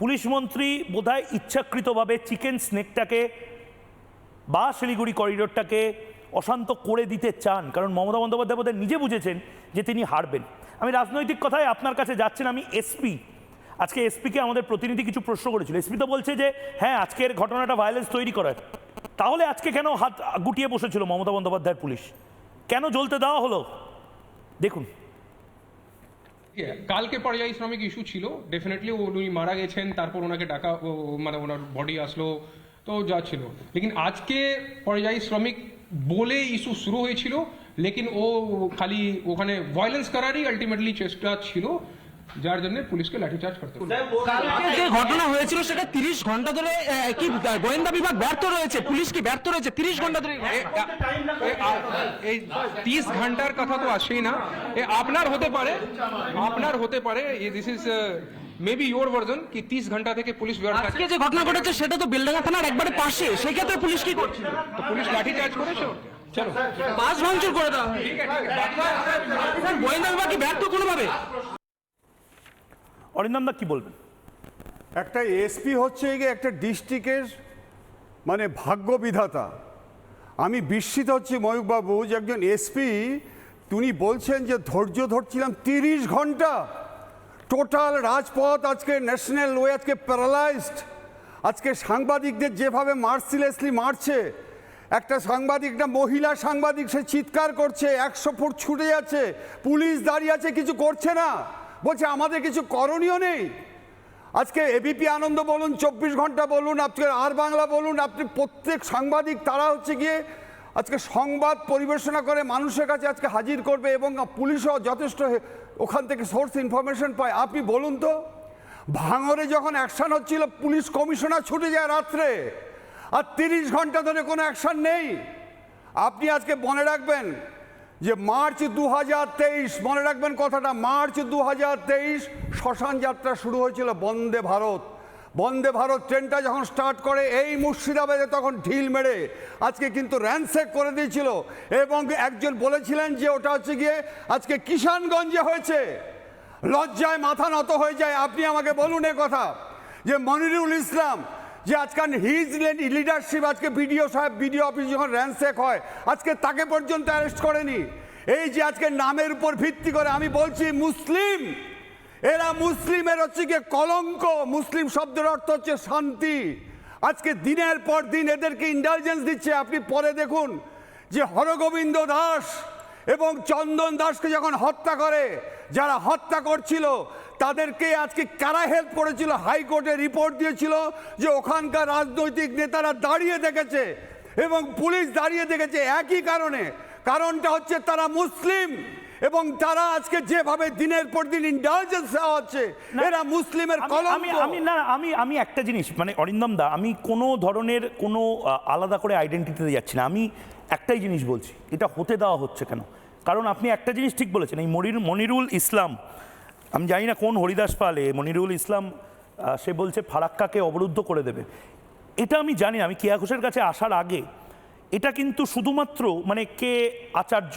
পুলিশ মন্ত্রী বোধহয় ইচ্ছাকৃতভাবে চিকেন স্নেকটাকে বা শিলিগুড়ি করিডোরটাকে অশান্ত করে দিতে চান, কারণ মমতা বন্দ্যোপাধ্যায় বোধহয় নিজে বুঝেছেন যে তিনি হারবেন। আমি রাজনৈতিক কথায় আপনার কাছে যাচ্ছেন। আমি আজকে এসপিকে আমাদের প্রতিনিধি কিছু প্রশ্ন করেছিল। এসপি তো বলছে যে হ্যাঁ, আজকের ঘটনাটা ভায়োলেন্স তৈরি করার। তাহলে আজকে কেন হাত গুটিয়ে বসেছিল মমতা বন্দ্যোপাধ্যায়ের পুলিশ? কেন জ্বলতে দেওয়া হলো? দেখুন। কালকে পর্যায়ী শ্রমিক ইস্যু ছিল, ডেফিনেটলি উনি মারা গেছেন, তারপর ওনাকে ডাকা, মানে ওনার বডি আসলো, তো যা ছিল। লেকিন আজকে পর্যায়ী শ্রমিক বলে ইস্যু শুরু হয়েছিল, লেকিন ও খালি ওখানে ভায়োলেন্স করারই আলটিমেটলি চেষ্টা ছিল, যার জন্য পুলিশকে লাঠিচার্জ করতে হবে। কালকে যে ঘটনা হয়েছিল সেটা 30 ঘন্টা ধরে কি গোয়েন্দা বিভাগ ব্যর্থ রয়েছে, পুলিশ কি ব্যর্থ রয়েছে 30 ঘন্টা ধরে? এই 30 ঘন্টার কথা তো আসেই না, আপনার হতে পারে this is maybe your version কি 30 ঘন্টা থেকে পুলিশ ব্যর্থ আছে। আজকে যে ঘটনা ঘটেছে সেটা তো বেলডাঙ্গা থানার একবারে পাশে, সেই ক্ষেত্রে পুলিশ কি করছে? তো পুলিশ লাঠিচার্জ করেছে, চলো বাস ভাঙচুর করে দেওয়া, গোয়েন্দা বিভাগ কি ব্যর্থ কোনোভাবে? অরিন্দম দা কি বলবেন? একটা এসপি হচ্ছে গিয়ে একটা ডিস্ট্রিক্টের মানে ভাগ্য বিধাতা। আমি বিস্মিত হচ্ছি ময়ূকবাবু যে একজন এসপি তিনি বলছেন যে ধৈর্য ধরছিলাম 30 ঘন্টা। টোটাল রাজপথ আজকে ন্যাশনাল ওয়ে আজকে প্যারালাইজড। আজকে সাংবাদিকদের যেভাবে মার্সিলেসলি মারছে, একটা সাংবাদিক, একটা মহিলা সাংবাদিক, সে চিৎকার করছে, 100 ফুট ছুটে যাচ্ছে, পুলিশ দাঁড়িয়ে আছে, কিছু করছে না, বলছে আমাদের কিছু করণীয় নেই। আজকে এবিপি আনন্দ বলুন, 24 ঘন্টা বলুন, আজকে আর বাংলা বলুন, আপনি প্রত্যেক সাংবাদিক তারা হচ্ছে গিয়ে আজকে সংবাদ পরিবেশনা করে মানুষের কাছে আজকে হাজির করবে এবং পুলিশও যথেষ্ট ওখান থেকে সোর্স ইনফরমেশন পায়। আপনি বলুন তো, ভাঙরে যখন অ্যাকশন হচ্ছিল পুলিশ কমিশনার ছুটে যায় রাত্রে, আর 30 ঘন্টা ধরে কোনো অ্যাকশন নেই। আপনি আজকে মনে রাখবেন যে মার্চ 2023, মনে রাখবেন কথাটা, মার্চ 2023 শ্মশান যাত্রা শুরু হয়েছিল বন্দে ভারত। বন্দে ভারত ট্রেনটা যখন স্টার্ট করে এই মুর্শিদাবাদে তখন ঢিল মেরে আজকে কিন্তু র্যানসেক করে দিয়েছিল এবং একজন বলেছিলেন যে ওটা হচ্ছে গিয়ে আজকে কিষানগঞ্জে হয়েছে। লজ্জায় মাথা নত হয়ে যায়। আপনি আমাকে বলুন এ কথা যে মনিরুল ইসলাম যে আজকাল হিজ লিডারশিপ, আজকে বিডিও সাহেব বিডিও অফিস যখন র্যানসেক হয় আজকে তাকে পর্যন্ত অ্যারেস্ট করেনি। এই যে আজকে নামের উপর ভিত্তি করে, আমি বলছি মুসলিম, এরা মুসলিমের হচ্ছে গিয়ে কলঙ্ক। মুসলিম শব্দের অর্থ হচ্ছে শান্তি। আজকে দিনের পর দিন এদেরকে ইন্টেলিজেন্স দিচ্ছে। আপনি পরে দেখুন যে হরগোবিন্দ দাস এবং চন্দন দাসকে যখন হত্যা করে, যারা হত্যা করছিল তাদেরকে আজকে কারা হেল্প করেছিল, হাইকোর্টে রিপোর্ট দিয়েছিল যে ওখানকার রাজনৈতিক নেতারা দাঁড়িয়ে দেখেছে এবং পুলিশ দাঁড়িয়ে দেখেছে একই কারণে। কারণটা হচ্ছে তারা মুসলিম এবং তারা আজকে যেভাবে দিনের পর দিন ইন্টেলিজেন্স দেওয়া হচ্ছে, এরা মুসলিমের কলঙ্ক। আমি একটা জিনিস, মানে অরিন্দম দা, আমি কোনো ধরনের কোনো আলাদা করে আইডেন্টিটিতে যাচ্ছি না। আমি একটাই জিনিস বলছি, এটা হতে দেওয়া হচ্ছে কেন? কারণ আপনি একটা জিনিস ঠিক বলেছেন, এই মনিরুল ইসলাম, আমি জানি না কোন হরিদাস পালে, মনিরুল ইসলাম সে বলছে ফারাক্কাকে অবরুদ্ধ করে দেবে। এটা আমি জানি, আমি কেয়া ঘোষের কাছে আসার আগে এটা কিন্তু শুধুমাত্র মানে কে আচার্য,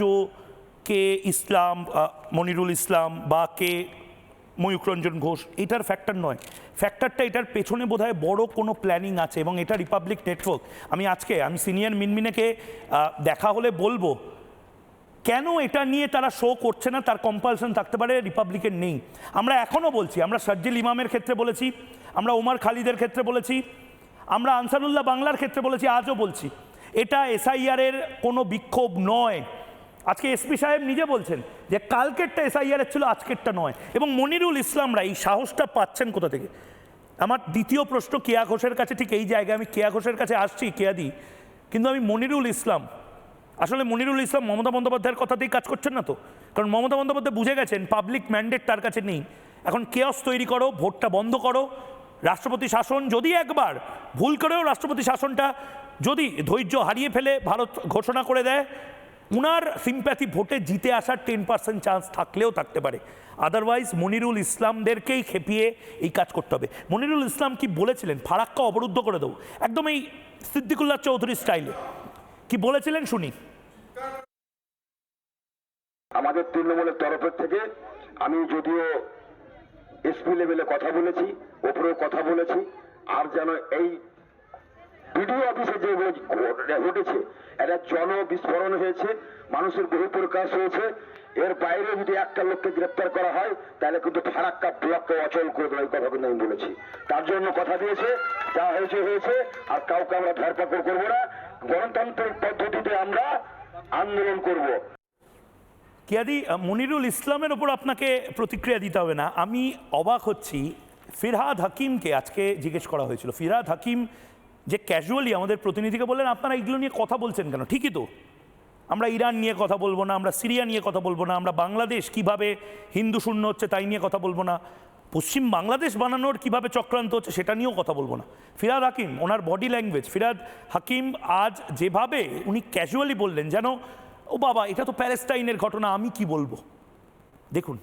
কে ইসলাম, মনিরুল ইসলাম বা কে ময়ূক রঞ্জন ঘোষ, এটার ফ্যাক্টর নয়। ফ্যাক্টরটা এটার পেছনে বোধহয় বড় কোনো প্ল্যানিং আছে এবং এটা রিপাবলিক নেটওয়ার্ক। আমি সিনিয়র মিনমিনেকে দেখা হলে বলবো কেন এটা নিয়ে তারা শো করছে না, তার কম্পালশন থাকতে পারে, রিপাবলিকের নেই। আমরা এখনও বলছি, আমরা শার্জিল ইমামের ক্ষেত্রে বলেছি, আমরা ওমর খালিদের ক্ষেত্রে বলেছি, আমরা আনসারুল্লাহ বাংলার ক্ষেত্রে বলেছি, আজও বলছি, এটা এসআইআরের কোনো বিক্ষোভ নয়। আজকে এসপি সাহেব নিজে বলছেন যে কালকেরটা এসআইআরের ছিল, আজকেরটা নয়। এবং মনিরুল ইসলামরা এই সাহসটা পাচ্ছেন কোথা থেকে? আমার দ্বিতীয় প্রশ্ন কেয়া ঘোষের কাছে, ঠিক এই জায়গায় আমি কেয়া ঘোষের কাছে আসছি, কেয়াদি, কিন্তু আমি মনিরুল ইসলাম, আসলে মনিরুল ইসলাম মমতা বন্দ্যোপাধ্যায়ের কথাতেই কাজ করছেন না তো? কারণ মমতা বন্দ্যোপাধ্যায় বুঝে গেছেন পাবলিক ম্যান্ডেট তার কাছে নেই। এখন কেয়াস তৈরি করো, ভোটটা বন্ধ করো, রাষ্ট্রপতি শাসন যদি একবার ভুল করেও রাষ্ট্রপতি শাসনটা যদি ধৈর্য হারিয়ে ফেলে ভারত ঘোষণা করে দেয়, উনার সিম্প্যাথি ভোটে জিতে আসার 10% চান্স থাকলেও থাকতে পারে। আদারওয়াইজ মনিরুল ইসলামদেরকেই খেপিয়ে এই কাজ করতে হবে। মনিরুল ইসলাম কি বলেছিলেন? ফারাক্কা অবরুদ্ধ করে দেবো, একদম এই সিদ্দিকুল্লাহ চৌধুরী স্টাইলে কি বলেছিলেন শুনি। আমাদের তৃণমূলের তরফের থেকে আমি যদিও এসপি লেভেলে কথা বলেছি, ওপরেও কথা বলেছি, আর যেন এই বিডিও অফিসে যে ঘটেছে এটা জনবিস্ফোরণ হয়েছে, মানুষের বহিঃপ্রকাশ হয়েছে। এর বাইরে যদি একটা লোককে গ্রেপ্তার করা হয় তাহলে কিন্তু ফারাক্কা ব্লককে অচল করে দেওয়ার কথা কিন্তু আমি বলেছি। তার জন্য কথা দিয়েছে, যা হয়েছে হয়েছে, আর কাউকে আমরা ধরপাকড় করবো না, গণতান্ত্রিক পদ্ধতিতে আমরা আন্দোলন করব। কিয়াদি, মনিরুল ইসলামের ওপর আপনাকে প্রতিক্রিয়া দিতে হবে না। আমি অবাক হচ্ছি, ফিরহাদ হাকিমকে আজকে জিজ্ঞেস করা হয়েছিল, ফিরহাদ হাকিম যে ক্যাজুয়ালি আমাদের প্রতিনিধিকে বললেন আপনারা এগুলো নিয়ে কথা বলছেন কেন? ঠিকই তো, আমরা ইরান নিয়ে কথা বলবো না, আমরা সিরিয়া নিয়ে কথা বলবো না, আমরা বাংলাদেশ কিভাবে হিন্দু শূন্য হচ্ছে তাই নিয়ে কথা বলবো না, পশ্চিম বাংলাদেশ বানানোর কিভাবে চক্রান্ত হচ্ছে সেটা নিয়েও কথা বলবো না। ফিরহাদ হাকিম, ওনার বডি ল্যাঙ্গুয়েজ, ফিরহাদ হাকিম আজ যেভাবে উনি ক্যাজুয়ালি বললেন, যেন ও বাবা এটা তো প্যালেস্টাইনের ঘটনা, আমি কি বলবো, দেখুন।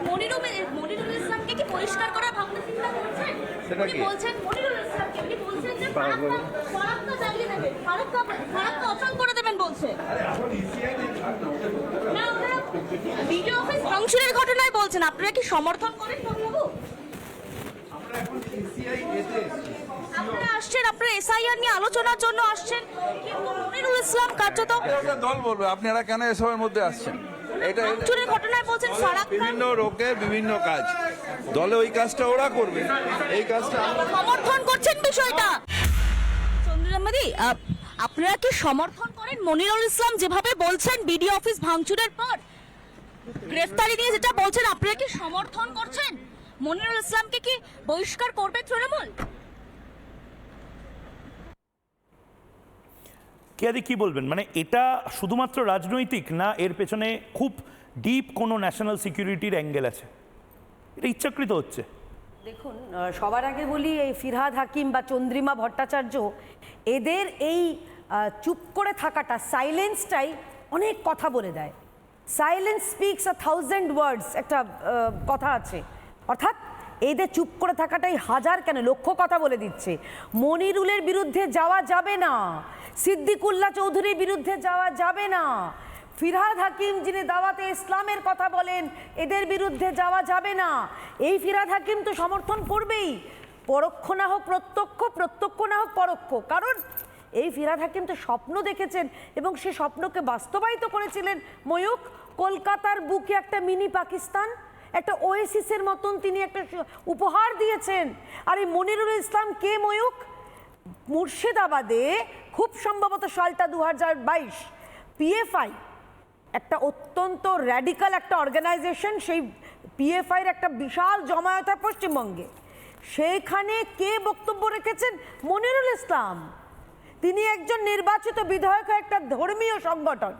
মনিরুল ইসলামকে কি পরিষ্কার করা ভাবনা চিন্তা করছেন? উনি বলছেন মনিরুল ইসলামকে, উনি বলছেন যে ফারাক্কা জ্বালিয়ে দেবেন, ফারাক্কা অচল করে দেবেন বলছে। না, আপনারা ভিডিও অফিস ভাঙচুরের ঘটনায় বলছেন, আপনারা কি সমর্থন করেন বাবু? আপনারা আসছেন, আপনারা এসআইআর নিয়ে আলোচনার জন্য আসছেন, কিন্তু মনিরুল ইসলাম কার্যত দল বলবে আপনারা কেন এসবের মধ্যে আসছেন? এটা ভাঙচুরের ঘটনায় বলছেন ফারাক্কা বিভিন্ন লোকের বিভিন্ন কাজ, দলে ওই কাজটা ওরা করবে, এই কাজটা সমর্থন করছেন বিষয়টা। চন্দ্রমাদি, আপনারা কি সমর্থন করেন মনিরুল ইসলাম যেভাবে বলছেন বিডিও অফিস ভাঙচুরের পর গ্রেফতারি নিয়ে যেটা বলছেন, আপনারা কি সমর্থন করছেন? মনিরুল ইসলামকে কি বহিষ্কার করবে তৃণমূল? কিয়াদি কি বলবেন, মানে এটা শুধুমাত্র রাজনৈতিক না, এর পেছনে খুব ডিপ কোনো ন্যাশনাল সিকিউরিটির অ্যাঙ্গেল আছে? এটা ইচ্ছাকৃত হচ্ছে? দেখুন, সবার আগে বলি, এই ফিরহাদ হাকিম বা চন্দ্রিমা ভট্টাচার্য, এদের এই চুপ করে থাকাটা, সাইলেন্সটাই অনেক কথা বলে দেয়। সাইলেন্স স্পিক্স 1000 ওয়ার্ডস, একটা কথা আছে। অর্থাৎ এদের চুপ করে থাকাটাই হাজার কেন লক্ষ কথা বলে দিচ্ছে। মনিরুলের বিরুদ্ধে যাওয়া যাবে না, সিদ্দিকুল্লাহ চৌধুরীর বিরুদ্ধে যাওয়া যাবে না, ফিরহাদ হাকিম যিনি দাওয়াতে ইসলামের কথা বলেন এদের বিরুদ্ধে যাওয়া যাবে না। এই ফিরহাদ হাকিম তো সমর্থন করবেই, পরোক্ষ না হোক প্রত্যক্ষ, প্রত্যক্ষ না হোক পরোক্ষ। কারণ এই ফিরহাদ হাকিম তো স্বপ্ন দেখেছেন এবং সে স্বপ্নকে বাস্তবায়িত করেছিলেন। ময়ূক, কলকাতার বুকে একটা মিনি পাকিস্তান, একটা ওয়েসিসের মতন তিনি একটা উপহার দিয়েছেন। আর এই মনিরুল ইসলাম কে ময়ূক? মুর্শিদাবাদে খুব সম্ভবত সালটা 2022, পিএফআই একটা অত্যন্ত র্যাডিক্যাল একটা অর্গানাইজেশন, সেই পিএফআইয়ের একটা বিশাল জমায়েত হয় পশ্চিমবঙ্গে। সেইখানে কে বক্তব্য রেখেছেন? মনিরুল ইসলাম। তিনি একজন নির্বাচিত বিধায়ক, একটা ধর্মীয় সংগঠন,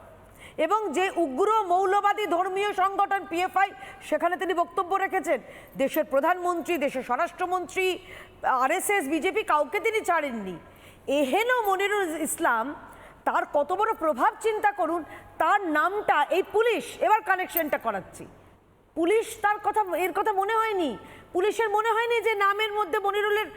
এবং যে উগ্র মৌলবাদী ধর্মীয় সংগঠন পিএফআই, সেখানে তিনি বক্তব্য রেখেছেন। দেশের প্রধানমন্ত্রী, দেশের স্বরাষ্ট্রমন্ত্রী, আরএসএস, বিজেপি, কাউকে তিনি ছাড়েননি। এহেন মনিরুল ইসলাম, তার কত বড় প্রভাব চিন্তা করুন। তার নামটা এই পুলিশ, এবার কানেকশনটা করাচ্ছি, পুলিশ তার কথা, এর কথা মনে হয়নি, পুলিশের মনে হয়নি যে নামের মধ্যে মনিরুলের,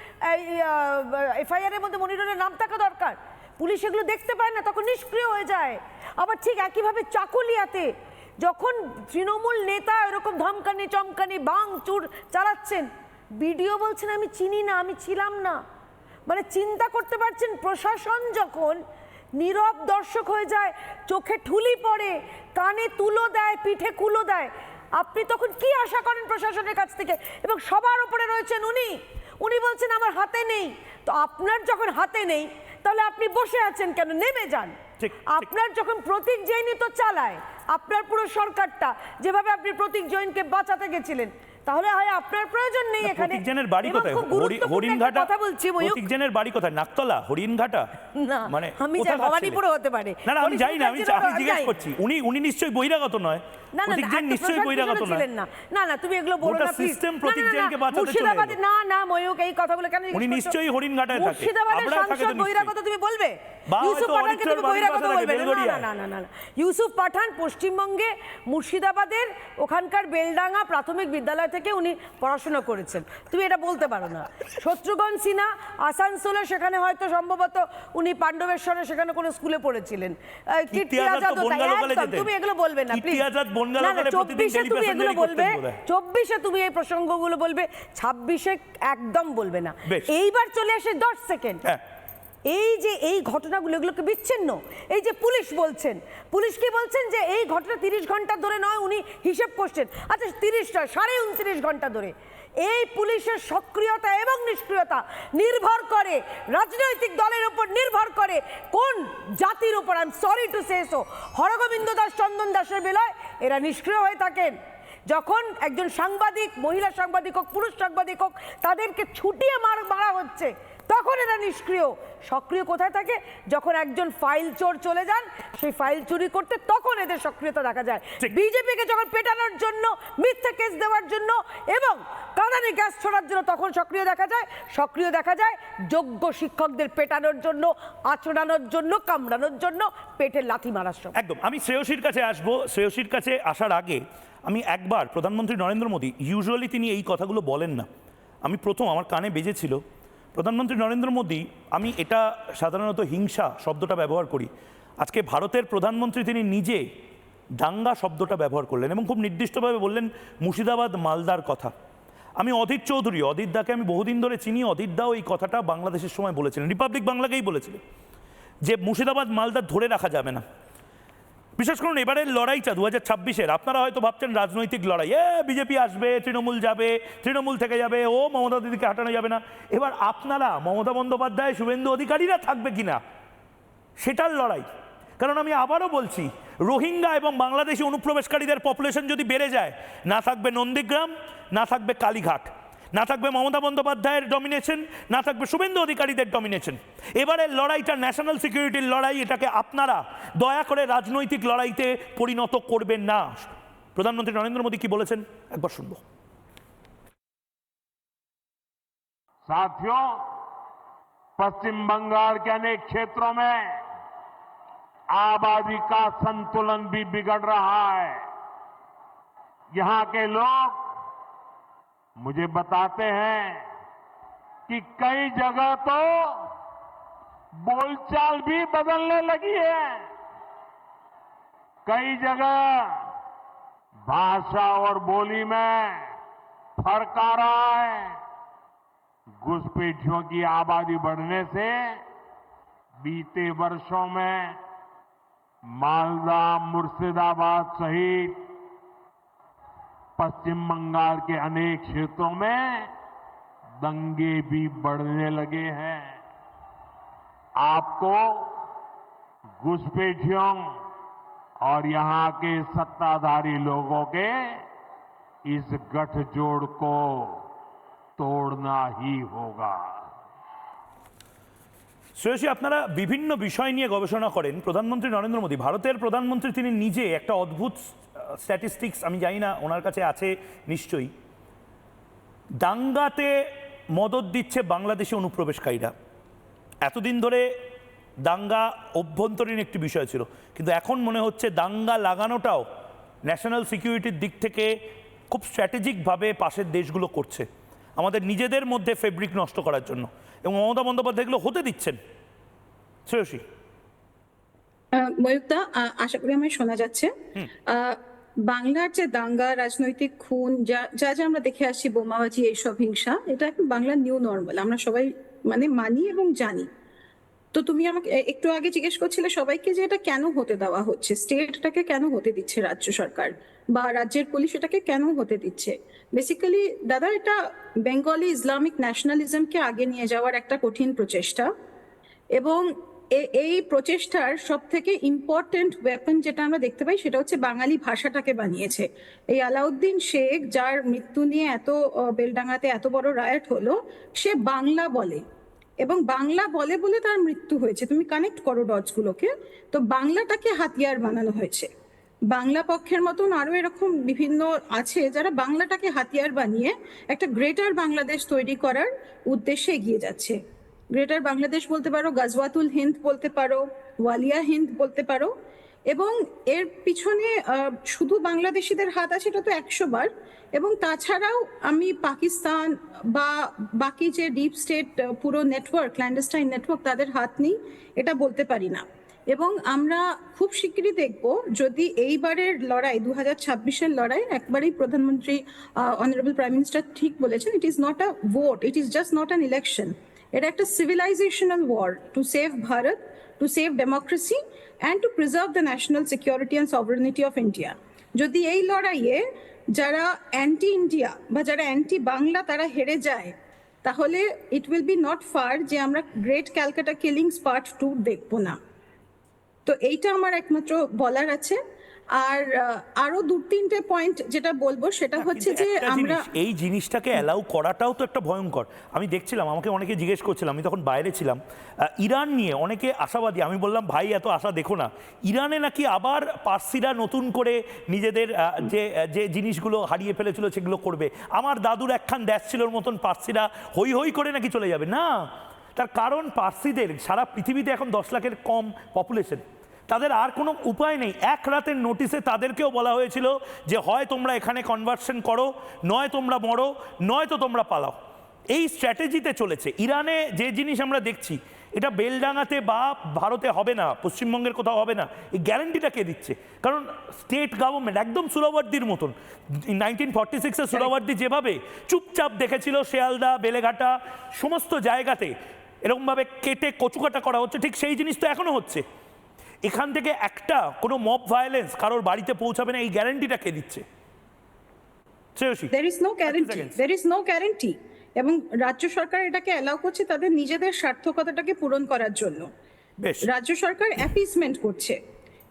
এফআইআর এর মধ্যে মনিরুলের নাম থাকা দরকার। পুলিশ এগুলো দেখতে পায় না, তখন নিষ্ক্রিয় হয়ে যায়। আবার ঠিক একইভাবে চাকুলিয়াতে যখন তৃণমূল নেতা এরকম ধমকানি চমকানি ভাঙচুর চালাচ্ছেন, বিডিও বলছেন আমি চিনি না, আমি ছিলাম না। মানে চিন্তা করতে পারছেন, প্রশাসন যখন নীরব দর্শক হয়ে যায়, চোখে ঠুলি পড়ে, কানে তুলো দেয়, পিঠে কুলো দেয়, আপনি তখন কি আশা করেন প্রশাসনের কাছ থেকে? এবং সবার উপরে রয়েছেন উনি বলছেন আমার হাতে নেই। তো আপনার যখন হাতে নেই, তাহলে আপনি বসে আছেন কেন? নেমে যান। আপনার যখন প্রতীক জৈনই তো চালায় আপনার পুরো সরকারটা, যেভাবে আপনি প্রতীক জৈনকে বাঁচাতে গেছিলেন, তাহলে হয় আপনার প্রয়োজন নেই এখানে। প্রতীক জৈনের বাড়ি কোথায়? হরিণঘাটা। কথা বলছি ময়ূক, প্রতীক জৈনের বাড়ি কোথায়? নাকতলা, হরিণঘাটা? না, মানে আমি যাই, ভবানীপুরে হতে পারে। না না, আমি জানি না, আমি জিজ্ঞেস করছি। উনি নিশ্চয়ই বহিরাগত নয়। না না, প্রতীক জৈন নিশ্চয়ই বহিরাগত নয়। না না, তুমি এগুলো বলো না প্লিজ। সিস্টেম প্রতীক জৈনকে বাঁচাতে চলে মুর্শিদাবাদে, না না ময়ূক, এই কথাগুলো কেন? উনি নিশ্চয়ই হরিণঘাটায় থাকে। মুর্শিদাবাদের সাংসদ বহিরাগত তুমি বলবে? ইউসুফ পাঠানকে তুমি বহিরাগত বলবে? না না না না, ইউসুফ পাঠান পশ্চিমবঙ্গে মুর্শিদাবাদের ওখানকার বেলডাঙ্গা প্রাথমিক বিদ্যালয় থেকে উনি পড়াশোনা করেছেন, তুমি এটা বলতে পারো না। শত্রুঘ্ন সিনহা আসানসোলে, সেখানে হয়তো সম্ভবত উনি পাণ্ডবেশ্বরে সেখানে কোনো স্কুলে পড়েছিলেন। কীর্তি আজাদ, তুমি এগুলো বলবে না প্লিজ। না না, 24-এ তুমি এগুলো বলবে, 24-এ তুমি এই প্রসঙ্গগুলো বলবে, 26-এ একদম বলবে না। এইবার চলে আসে 10 সেকেন্ড। এই যে এই ঘটনাগুলো, এগুলোকে বিচ্ছিন্ন, এই যে পুলিশ বলছেন, পুলিশ কি বলছেন যে এই ঘটনা 30 ঘন্টা ধরে নয়, উনি হিসেব করছেন। আচ্ছা 30টা 29.5 ঘন্টা ধরে এই পুলিশের সক্রিয়তা এবং নিষ্ক্রিয়তা নির্ভর করে রাজনৈতিক দলের উপর, নির্ভর করে কোন জাতির উপর। I am sorry to say so, Hargobind Das, Chandan দাসের বেলায় এরা নিষ্ক্রিয় হয়ে থাকেন। যখন একজন সাংবাদিক, মহিলা সাংবাদিক হোক, পুরুষ সাংবাদিক হোক, তাদেরকে ছুটিয়ে মারা হচ্ছে, তখন এরা নিষ্ক্রিয়। সক্রিয় কোথায় থাকে? যখন একজন ফাইল চোর চলে যান সেই ফাইল চুরি করতে, তখন এদের সক্রিয়তা দেখা যায়। বিজেপিকে যখন পেটানোর জন্য, মিথ্যা কেস দেওয়ার জন্য এবং কাঁদানে গ্যাস ছোড়ার জন্য তখন সক্রিয় দেখা যায়। সক্রিয় দেখা যায় যোগ্য শিক্ষকদের পেটানোর জন্য, আচড়ানোর জন্য, কামড়ানোর জন্য, পেটে লাথি মারার সময়। একদম। আমি শ্রেয়সীর কাছে আসবো। শ্রেয়সীর কাছে আসার আগে আমি একবার প্রধানমন্ত্রী নরেন্দ্র মোদী, ইউজুয়ালি তিনি এই কথাগুলো বলেন না, আমি প্রথম আমার কানে বেজেছিল। প্রধানমন্ত্রী নরেন্দ্র মোদী, আমি এটা সাধারণত হিংসা শব্দটা ব্যবহার করি, আজকে ভারতের প্রধানমন্ত্রী তিনি নিজে দাঙ্গা শব্দটা ব্যবহার করলেন এবং খুব নির্দিষ্টভাবে বললেন মুর্শিদাবাদ মালদার কথা। আমি অধীর চৌধুরী, অধীর দাকে আমি বহুদিন ধরে চিনি, অধীর দাও এই কথাটা বাংলাদেশের সময় বলেছিলেন, রিপাবলিক বাংলাকেই বলেছিলেন যে মুর্শিদাবাদ মালদা ধরে রাখা যাবে না। বিশেষ করুন এবারের লড়াইটা 2026-এর, আপনারা হয়তো ভাবছেন রাজনৈতিক লড়াই, বিজেপি আসবে, তৃণমূল যাবে, তৃণমূল থেকে যাবে, ও মমতা দিদিকে হাঁটানো যাবে না। এবার আপনারা মমতা বন্দ্যোপাধ্যায়, শুভেন্দু অধিকারীরা থাকবে কিনা সেটার লড়াই। কারণ আমি আবারও বলছি, রোহিঙ্গা এবং বাংলাদেশি অনুপ্রবেশকারীদের পপুলেশন যদি বেড়ে যায়, না থাকবে নন্দীগ্রাম, না থাকবে কালীঘাট, না থাকবে মমতা বন্দ্যোপাধ্যায়ের ডমিনেশন, না থাকবে শুভেন্দু অধিকারীদের ডমিনেশন। এবারের লড়াইটা ন্যাশনাল সিকিউরিটির লড়াই, এটাকে আপনারা দয়া করে রাজনৈতিক লড়াইতে পরিণত করবেন না। প্রধানমন্ত্রী নরেন্দ্র মোদী কি বলেছেন একবার শুনবো। साथियों, पश्चिम बंगाल के अनेक क्षेत्रों में आबादी का संतुलन भी बिगड़ रहा है। यहां के लोग मुझे बताते हैं कि कई जगह तो बोलचाल भी बदलने लगी है, कई जगह भाषा और बोली में फर्क आ रहा है। घुसपैठियों की आबादी बढ़ने से बीते वर्षों में मालदा, मुर्शिदाबाद सहित पश्चिम बंगाल के अनेक क्षेत्रों में दंगे भी बढ़ने लगे हैं। आपको घुसपैठियों और यहां के सत्ताधारी लोगों के इस गठजोड़ को तोड़ना ही होगा। শ্রেয়সী, আপনারা বিভিন্ন বিষয় নিয়ে গবেষণা করেন। প্রধানমন্ত্রী নরেন্দ্র মোদী, ভারতের প্রধানমন্ত্রী, তিনি নিজে একটা অদ্ভুত স্ট্যাটিস্টিক্স, আমি জানি না ওনার কাছে আছে নিশ্চয়ই, দাঙ্গাতে মদদ দিচ্ছে বাংলাদেশি অনুপ্রবেশকারীরা। এতদিন ধরে দাঙ্গা অভ্যন্তরীণ একটি বিষয় ছিল, কিন্তু এখন মনে হচ্ছে দাঙ্গা লাগানোটাও ন্যাশনাল সিকিউরিটির দিক থেকে খুব স্ট্র্যাটেজিকভাবে পাশের দেশগুলো করছে, আমাদের নিজেদের মধ্যে ফেব্রিক নষ্ট করার জন্য, এবং মমতা বন্দ্যোপাধ্যায় এগুলো হতে দিচ্ছেন। শ্রেয়সী। ময়ূকদা, আশা করি আমায় শোনা যাচ্ছে। বাংলার যে দাঙ্গা, রাজনৈতিক খুন, যা যা আমরা দেখে আসছি, বোমাবাজি, এইসব হিংসা, এটা এখন বাংলার নিউ নর্মাল, আমরা সবাই মানি এবং জানি। তো তুমি আমাকে একটু আগে জিজ্ঞেস করছিলে সবাইকে যে এটা কেন হতে দেওয়া হচ্ছে, স্টেটটাকে কেন হতে দিচ্ছে রাজ্য সরকার বা রাজ্যের পুলিশ এটাকে কেন হতে দিচ্ছে। বেসিক্যালি দাদা, এটা বেঙ্গলি ইসলামিক ন্যাশনালিজমকে আগে নিয়ে যাওয়ার একটা কঠিন প্রচেষ্টা, এবং এই প্রচেষ্টার সব থেকে ইম্পর্টেন্ট ওয়েপন যেটা আমরা দেখতে পাই সেটা হচ্ছে বাঙালি ভাষাটাকে বানিয়েছে। এই আলাউদ্দিন শেখ, যার মৃত্যু নিয়ে এত বেলডাঙ্গাতে এত বড় রায়ট হলো, সে বাংলা বলে, এবং বাংলা বলে বলে তার মৃত্যু হয়েছে। তুমি কানেক্ট করো ডটসগুলোকে। তো বাংলাটাকে হাতিয়ার বানানো হয়েছে। বাংলা পক্ষের মতন আরো এরকম বিভিন্ন আছে যারা বাংলাটাকে হাতিয়ার বানিয়ে একটা গ্রেটার বাংলাদেশ তৈরি করার উদ্দেশ্যে এগিয়ে যাচ্ছে। গ্রেটার বাংলাদেশ বলতে পারো, গাজওয়াতুল হিন্দ বলতে পারো, ওয়ালিয়া হিন্দ বলতে পারো, এবং এর পিছনে শুধু বাংলাদেশিদের হাত আছে এটা তো 100 বার, এবং তাছাড়াও আমি পাকিস্তান বা বাকি যে ডিপ স্টেট পুরো নেটওয়ার্ক, ক্ল্যান্ডেস্টাইন নেটওয়ার্ক, তাদের হাত নেই এটা বলতে পারি না। এবং আমরা খুব শিগগিরই দেখব, যদি এইবারের লড়াই 2026-এর লড়াই, একবারেই প্রধানমন্ত্রী অনারেবল প্রাইম মিনিস্টার ঠিক বলেছেন, it is not a vote, it is just not an election, এটা একটা civilizational war to save Bharat, to save democracy and to preserve the national security and sovereignty of India. যদি এই লড়াইয়ে যারা anti India বা যারা অ্যান্টি বাংলা তারা হেরে যায়, তাহলে it will be not far যে আমরা গ্রেট ক্যালকাটা কিলিংস পার্ট 2 দেখবো না। তো এইটা আমার একমাত্র বলার আছে। আর আরো 2-3টে পয়েন্ট যেটা বলবো সেটা হচ্ছে যে আমরা এই জিনিসটাকে অ্যালাউ করাটাও তো একটা ভয়ঙ্কর। আমি দেখছিলাম, আমাকে অনেকে জিজ্ঞেস করছিলাম, আমি তখন বাইরে ছিলাম, ইরান নিয়ে অনেকে আশাবাদী। আমি বললাম ভাই এত আশা দেখো না, ইরানে নাকি আবার পার্সিরা নতুন করে নিজেদের যে যে জিনিসগুলো হারিয়ে ফেলেছিল সেগুলো করবে। আমার দাদুর একখান দেশ ছিল মতন পার্সিরা হই হই করে নাকি চলে যাবে না। তার কারণ পার্সিদের সারা পৃথিবীতে এখন 10 লাখের কম পপুলেশন, তাদের আর কোনো উপায় নেই। এক রাতের নোটিশে তাদেরকেও বলা হয়েছিল যে হয় তোমরা এখানে কনভার্সন করো, নয় তোমরা মরো, নয়তো তোমরা পালাও। এই স্ট্র্যাটেজিতে চলেছে। ইরানে যে জিনিস আমরা দেখছি, এটা বেলডাঙাতে বা ভারতে হবে না, পশ্চিমবঙ্গের কোথাও হবে না, এই গ্যারান্টিটা কে দিচ্ছে? কারণ স্টেট গভর্নমেন্ট একদম সুরাবর্দির মতন 1946-এ সুরাবর্দি যেভাবে চুপচাপ দেখেছিল শিয়ালদা, বেলেঘাটা সমস্ত জায়গাতে এরকমভাবে কেটে কচুকাটা করা হচ্ছে, ঠিক সেই জিনিস তো এখনও হচ্ছে। এখান থেকে একটা কোনো মব ভায়োলেন্স কারোর বাড়িতে পৌঁছাবে না, এই গ্যারান্টিটা কে দিচ্ছে? there is no guarantee এবং রাজ্য সরকার এটাকে অ্যালাউ করছে তাদের নিজেদের সার্থকতাটাকে পূরণ করার জন্য। রাজ্য সরকার অ্যাপিসমেন্ট করছে।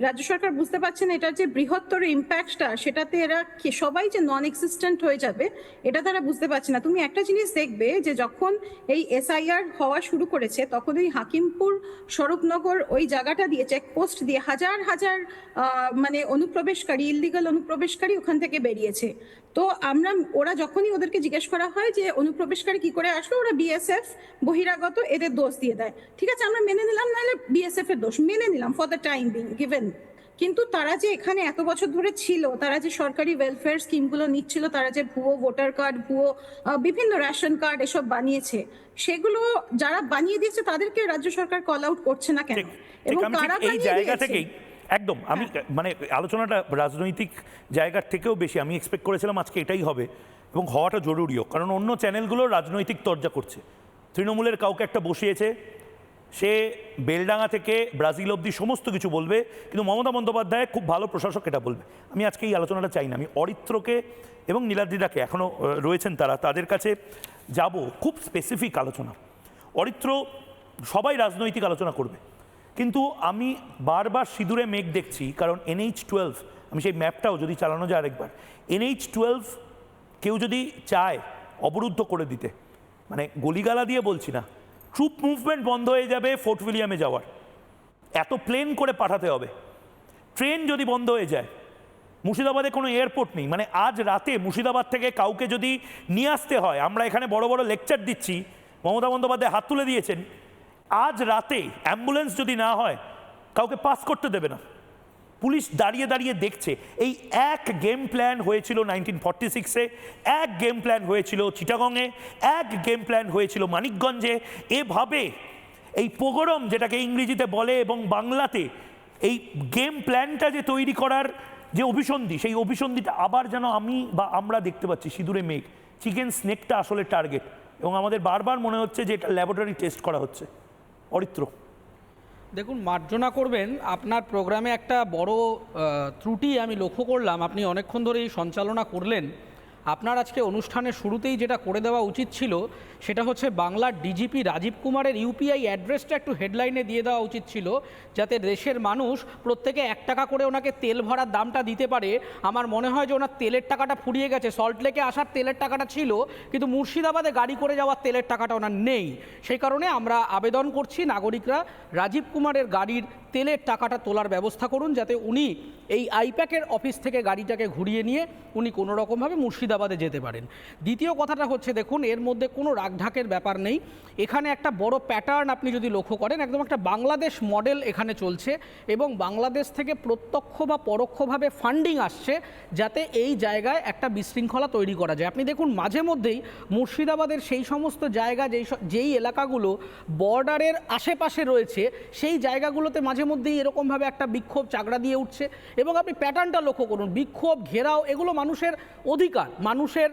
রাজ্য সরকার বুঝতে পারছে না এটার যে বৃহত্তর ইম্প্যাক্টটা, সেটাতে এরা সবাই যে নন এক্সিস্টেন্ট হয়ে যাবে এটা তারা বুঝতে পারছে না। তুমি একটা জিনিস দেখবে যে যখন এই SIR হওয়া শুরু করেছে, তখন ওই হাকিমপুর স্বরূপনগর ওই জায়গাটা দিয়ে চেকপোস্ট দিয়ে হাজার হাজার মানে অনুপ্রবেশকারী, ইললিগাল অনুপ্রবেশকারী ওখান থেকে বেরিয়েছে। তো ওরা যখনই ওদেরকে জিজ্ঞেস করা হয় যে অনুপ্রবেশকারী কি করে আসলো, ওরা BSF বহিরাগত এদের দোষ দিয়ে দেয়। ঠিক আছে, আমরা মেনে নিলাম, নাহলে BSF এর দোষ মেনে নিলাম for the time being given. কিন্তু তারা যে এখানে এত বছর ধরে ছিল, তারা যে সরকারি ওয়েলফেয়ার স্কিমগুলো নিচ্ছিল, তারা যে ভুয়ো ভোটার কার্ড, ভুয়ো বিভিন্ন রেশন কার্ড এসব বানিয়েছে, সেগুলো যারা বানিয়ে দিয়েছে তাদেরকে রাজ্য সরকার কল আউট করছে না কেন? এবং কারা এই জায়গা থেকেই একদম আমি মানে আলোচনাটা রাজনৈতিক জায়গার থেকেও বেশি আমি এক্সপেক্ট করেছিলাম আজকে এটাই হবে, এবং হওয়াটা জরুরিও। কারণ অন্য চ্যানেলগুলো রাজনৈতিক তরজা করছে। তৃণমূলের কাউকে একটা বসিয়েছে, সে বেলডাঙা থেকে ব্রাজিল অবধি সমস্ত কিছু বলবে, কিন্তু মমতা বন্দ্যোপাধ্যায় খুব ভালো প্রশাসক এটা বলবে। আমি আজকে এই আলোচনাটা চাই না। আমি অরিত্রকে এবং নীলাদ্রিদাকে এখনও রয়েছেন তারা, তাদের কাছে যাব। খুব স্পেসিফিক আলোচনা। অরিত্র সবাই রাজনৈতিক আলোচনা করবে, কিন্তু আমি বারবার সিঁদুরে মেঘ দেখছি। কারণ NH-12, আমি সেই ম্যাপটাও যদি চালানো যায় আরেকবার, NH-12 কেউ যদি চায় অবরুদ্ধ করে দিতে, মানে গলিগালা দিয়ে বলছি না, ট্রুপ মুভমেন্ট বন্ধ হয়ে যাবে ফোর্ট উইলিয়ামে যাওয়ার। এত প্লেন করে পাঠাতে হবে। ট্রেন যদি বন্ধ হয়ে যায়, মুর্শিদাবাদে কোনো এয়ারপোর্ট নেই, মানে আজ রাতে মুর্শিদাবাদ থেকে কাউকে যদি নিয়ে আসতে হয়, আমরা এখানে বড় বড় লেকচার দিচ্ছি, মমতা বন্দ্যোপাধ্যায় হাত তুলে দিয়েছেন, আজ রাতে অ্যাম্বুলেন্স যদি না হয় কাউকে পাস করতে দেবে না। পুলিশ দাঁড়িয়ে দাঁড়িয়ে দেখছে। এই এক গেম প্ল্যান হয়েছিল 1946-এ, এক গেম প্ল্যান হয়েছিল চিটাগংয়ে, এক গেম প্ল্যান হয়েছিল মানিকগঞ্জে। এভাবে এই পোগরম যেটাকে ইংরেজিতে বলে এবং বাংলাতে, এই গেম প্ল্যানটা যে তৈরি করার যে অভিসন্ধি, সেই অভিসন্ধিটা আবার যেন আমি বা আমরা দেখতে পাচ্ছি। সিঁদুরে মেঘ, চিকেন স্নেকটা আসলে টার্গেট, এবং আমাদের বারবার মনে হচ্ছে যে এটা ল্যাবরেটরি টেস্ট করা হচ্ছে। অরিত্র, দেখুন, মার্জনা করবেন, আপনার প্রোগ্রামে একটা বড় ত্রুটি আমি লক্ষ্য করলাম। আপনি অনেকক্ষণ ধরে এই সঞ্চালনা করলেন। আপনার আজকে অনুষ্ঠানের শুরুতেই যেটা করে দেওয়া উচিত ছিল, সেটা হচ্ছে বাংলার ডিজিপি রাজীব কুমারের UPI অ্যাড্রেসটা একটু হেডলাইনে দিয়ে দেওয়া উচিত ছিল, যাতে দেশের মানুষ প্রত্যেকে 1 টাকা করে ওনাকে তেল ভরার দামটা দিতে পারে। আমার মনে হয় যে ওনার তেলের টাকাটা ফুরিয়ে গেছে। সল্টলেকে আসার তেলের টাকাটা ছিল, কিন্তু মুর্শিদাবাদে গাড়ি করে যাওয়ার তেলের টাকাটা ওনার নেই। সেই কারণে আমরা আবেদন করছি নাগরিকরা, রাজীব কুমারের গাড়ির তেলের টাকাটা তোলার ব্যবস্থা করুন, যাতে উনি এই আইপ্যাকের অফিস থেকে গাড়িটাকে ঘুরিয়ে নিয়ে উনি কোনো রকমভাবে মুর্শিদাবাদে যেতে পারেন। দ্বিতীয় কথাটা হচ্ছে, দেখুন, এর মধ্যে কোনো রাগঢাকের ব্যাপার নেই। এখানে একটা বড় প্যাটার্ন আপনি যদি লক্ষ্য করেন, একদম একটা বাংলাদেশ মডেল এখানে চলছে, এবং বাংলাদেশ থেকে প্রত্যক্ষ বা পরোক্ষভাবে ফান্ডিং আসছে, যাতে এই জায়গায় একটা বিশৃঙ্খলা তৈরি করা যায়। আপনি দেখুন, মাঝে মধ্যেই মুর্শিদাবাদের সেই সমস্ত জায়গা যেই এলাকাগুলো বর্ডারের আশেপাশে রয়েছে, সেই জায়গাগুলোতে মাঝে মাঝে মধ্যেই এরকমভাবে একটা বিক্ষোভ চাগড়া দিয়ে উঠছে এবং আপনি প্যাটার্নটা লক্ষ্য করুন, বিক্ষোভ, ঘেরাও, এগুলো মানুষের অধিকার, মানুষের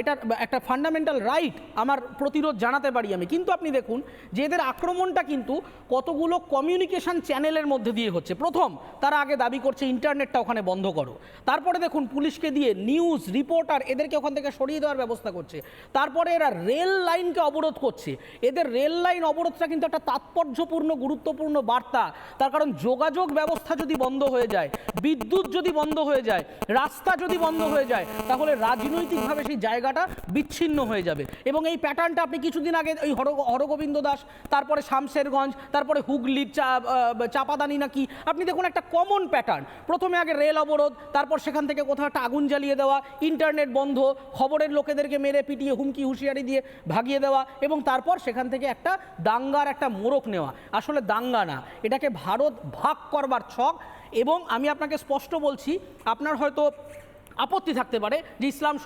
এটা একটা ফান্ডামেন্টাল রাইট, আমার প্রতিরোধ জানাতে পারি আমি। কিন্তু আপনি দেখুন যে এদের আক্রমণটা কিন্তু কতগুলো কমিউনিকেশন চ্যানেলের মধ্যে দিয়ে হচ্ছে। প্রথম তারা আগে দাবি করছে ইন্টারনেটটা ওখানে বন্ধ করো, তারপরে দেখুন পুলিশকে দিয়ে নিউজ রিপোর্টার এদেরকে ওখান থেকে সরিয়ে দেওয়ার ব্যবস্থা করছে, তারপরে এরা রেল লাইনকে অবরোধ করছে। এদের রেল লাইন অবরোধটা কিন্তু একটা তাৎপর্যপূর্ণ গুরুত্বপূর্ণ বার্তা, তার কারণ যোগাযোগ ব্যবস্থা যদি বন্ধ হয়ে যায়, বিদ্যুৎ যদি বন্ধ হয়ে যায়, রাস্তা যদি বন্ধ হয়ে যায়, তাহলে রাজনৈতিকভাবে সেই জায়গাটা বিচ্ছিন্ন হয়ে যাবে। এবং এই প্যাটার্নটা আপনি কিছুদিন আগে ওই হরগোবিন্দ দাস, তারপরে শামশেরগঞ্জ, তারপরে হুগলির চাপাদানি নাকি, আপনি দেখুন একটা কমন প্যাটার্ন। প্রথমে আগে রেল অবরোধ, তারপর সেখান থেকে কোথাও একটা আগুন জ্বালিয়ে দেওয়া, ইন্টারনেট বন্ধ, খবরের লোকেদেরকে মেরে পিটিয়ে হুমকি হুঁশিয়ারি দিয়ে ভাগিয়ে দেওয়া, এবং তারপর সেখান থেকে একটা দাঙ্গার একটা মোড়ক নেওয়া। আসলে দাঙ্গা না, এটাকে ভারত ভাগ করবার ছক। এবং আমি আপনাকে স্পষ্ট বলছি, আপনার হয়তো আপত্তি থাকতে পারে যে ইসলাম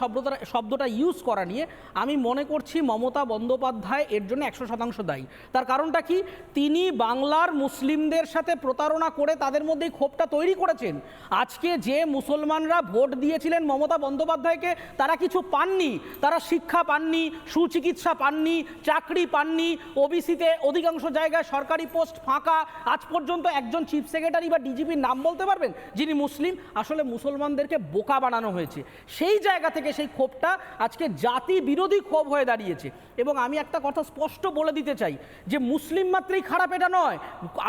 শব্দটা ইউজ করা নিয়ে, আমি মনে করছি মমতা বন্দ্যোপাধ্যায় এর জন্য 100% দায়ী। তার কারণটা কি, তিনি বাংলার মুসলিমদের সাথে প্রতারণা করে তাদের মধ্যে এই ক্ষোভটা তৈরি করেছেন। আজকে যে মুসলমানরা ভোট দিয়েছিলেন মমতা বন্দ্যোপাধ্যায়কে, তারা কিছু পাননি, তারা শিক্ষা পাননি, সুচিকিৎসা পাননি, চাকরি পাননি, ওবিসিতে অধিকাংশ জায়গায় সরকারি পোস্ট ফাঁকা। আজ পর্যন্ত একজন চিফ সেক্রেটারি বা ডিজিপির নাম বলতে পারবেন যিনি মুসলিম? আসলে মুসলমানদেরকে বোকা বানানো হয়েছে। সেই জায়গা থেকে সেই ক্ষোভটা আজকে জাতি বিরোধী ক্ষোভ হয়ে দাঁড়িয়েছে। এবং আমি একটা কথা স্পষ্ট বলে দিতে চাই যে মুসলিম মাত্রই খারাপ এটা নয়।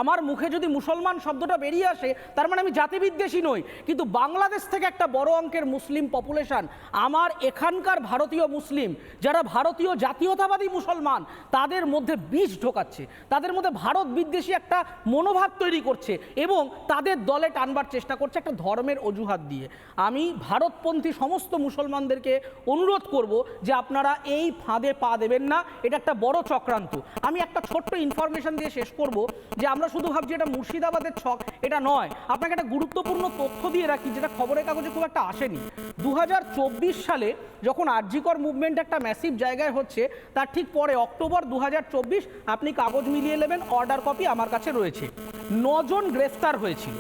আমার মুখে যদি মুসলমান শব্দটা বেরিয়ে আসে তার মানে আমি জাতিবিদ্বেষী নই, কিন্তু বাংলাদেশ থেকে একটা বড় অঙ্কের মুসলিম পপুলেশন, আমার এখানকার ভারতীয় মুসলিম যারা ভারতীয় জাতীয়তাবাদী মুসলমান, তাদের মধ্যে বিষ ঢোকাচ্ছে, তাদের মধ্যে ভারত বিদ্বেষী একটা মনোভাব তৈরি করছে এবং তাদের দলে টানবার চেষ্টা করছে একটা ধর্মের অজুহাত দিয়ে। আমি ভারতপন্থী সমস্ত মুসলমানদেরকে অনুরোধ করব যে আপনারা এই ফাঁদে পা দেবেন না, এটা একটা বড় চক্রান্ত। আমি একটা ছোট্ট ইনফরমেশন দিয়ে শেষ করব যে আমরা শুধু ভাবছি এটা মুর্শিদাবাদের ছক, এটা নয়। আপনাকে একটা গুরুত্বপূর্ণ তথ্য দিয়ে রাখি যেটা খবরের কাগজে খুব একটা আসেনি। 2024 সালে যখন আরজিকর মুভমেন্ট একটা ম্যাসিভ জায়গায় হচ্ছে, তার ঠিক পরে অক্টোবর 2024, আপনি কাগজ মিলিয়ে নেবেন, অর্ডার কপি আমার কাছে রয়েছে, 9 জন গ্রেফতার হয়েছিল।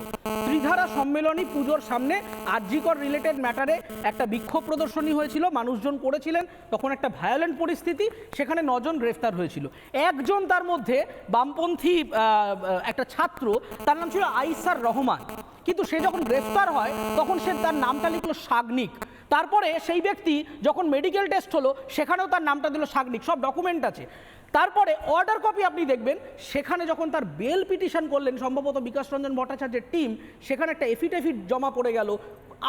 ত্রিধারা সম্মেলনী পুজোর সামনে আরজিকর রিলেটেড ম্যাটারে একটা বিক্ষোভ প্রদর্শনী হয়েছিল, মানুষজন করেছিলেন, তখন একটা ভায়োলেন্ট পরিস্থিতি, সেখানে 9 জন গ্রেফতার হয়েছিল। একজন তার মধ্যে বামপন্থী একটা ছাত্র, তার নাম ছিল আইসার রহমান, কিন্তু সে যখন গ্রেফতার হয় তখন সে তার নামটা লিখলো সাগনিক। তারপরে সেই ব্যক্তি যখন মেডিকেল টেস্ট হলো সেখানেও তার নামটা দিল সাগনিক, সব ডকুমেন্ট আছে। তারপরে অর্ডার কপি আপনি দেখবেন, সেখানে যখন তার বেল পিটিশন করলেন সম্ভবত বিকাশ রঞ্জন ভট্টাচার্যের টিম, সেখানে একটা এফিডেভিট জমা পড়ে গেল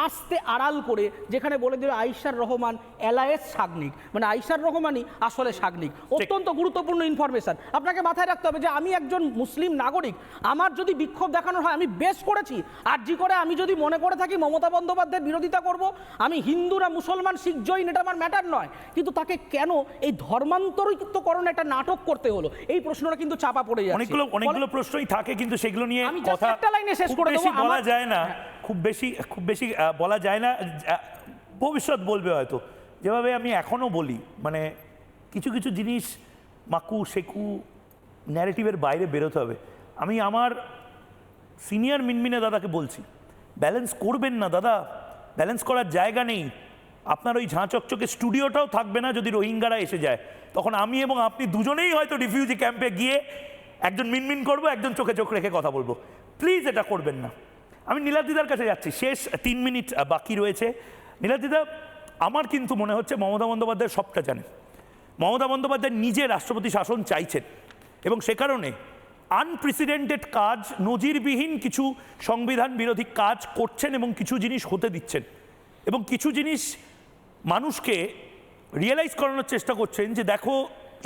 আস্তে আড়াল করে, যেখানে বলে দিল আইসার রহমান এলায়েস সাগনিক, মানে আইসার রহমানই আসলে সাগনিক। অত্যন্ত গুরুত্বপূর্ণ ইনফরমেশন। আপনাকে মাথায় রাখতে হবে যে আমি একজন মুসলিম নাগরিক, আমার যদি বিক্ষোভ দেখানো হয়, আমি বেশ করেছি আরজি করে, আমি যদি মনে করে থাকি মমতা বন্দ্যোপাধ্যায়ের বিরোধিতা করব, আমি হিন্দু না মুসলমান শিখ জৈন এটা আমার ম্যাটার নয়, কিন্তু তাকে কেন এই ধর্মান্তরিতকরণ একটা নাটক করতে হলো, এই প্রশ্নটা কিন্তু চাপা পড়ে যাচ্ছে। অনেকগুলো প্রশ্নই থাকে, কিন্তু সেগুলো নিয়ে কথা একটা লাইনে শেষ করে দেব, বলা যায় না, খুব বেশি বলা যায় না, ভবিষ্যৎ বলবে হয়তো। যেভাবে আমি এখনো বলি, মানে কিছু কিছু জিনিস মাকু শেকু ন্যারেটিভের বাইরে বেরোতে হবে। আমি আমার সিনিয়র মিনমিনে দাদাকে বলছি, ব্যালেন্স করবেন না দাদা, ব্যালেন্স করার জায়গা নেই। আপনার ওই ঝাঁ চকচকে স্টুডিওটাও থাকবে না যদি রোহিঙ্গারা এসে যায়, তখন আমি এবং আপনি দুজনেই হয়তো রিফিউজি ক্যাম্পে গিয়ে একজন মিনমিন করবো, একজন চোখে চোখ রেখে কথা বলবো। প্লিজ এটা করবেন না। আমি নীলাদিদার কাছে যাচ্ছি, শেষ 3 মিনিট বাকি রয়েছে। নীলাদিদা, আমার কিন্তু মনে হচ্ছে মমতা বন্দ্যোপাধ্যায় সবটা জানেন। মমতা বন্দ্যোপাধ্যায় নিজে রাষ্ট্রপতি শাসন চাইছেন এবং সে কারণে আনপ্রেসিডেন্টেড কাজ, নজিরবিহীন কিছু সংবিধান বিরোধী কাজ করছেন এবং কিছু জিনিস হতে দিচ্ছেন এবং কিছু জিনিস মানুষকে রিয়েলাইজ করানোর চেষ্টা করছেন যে দেখো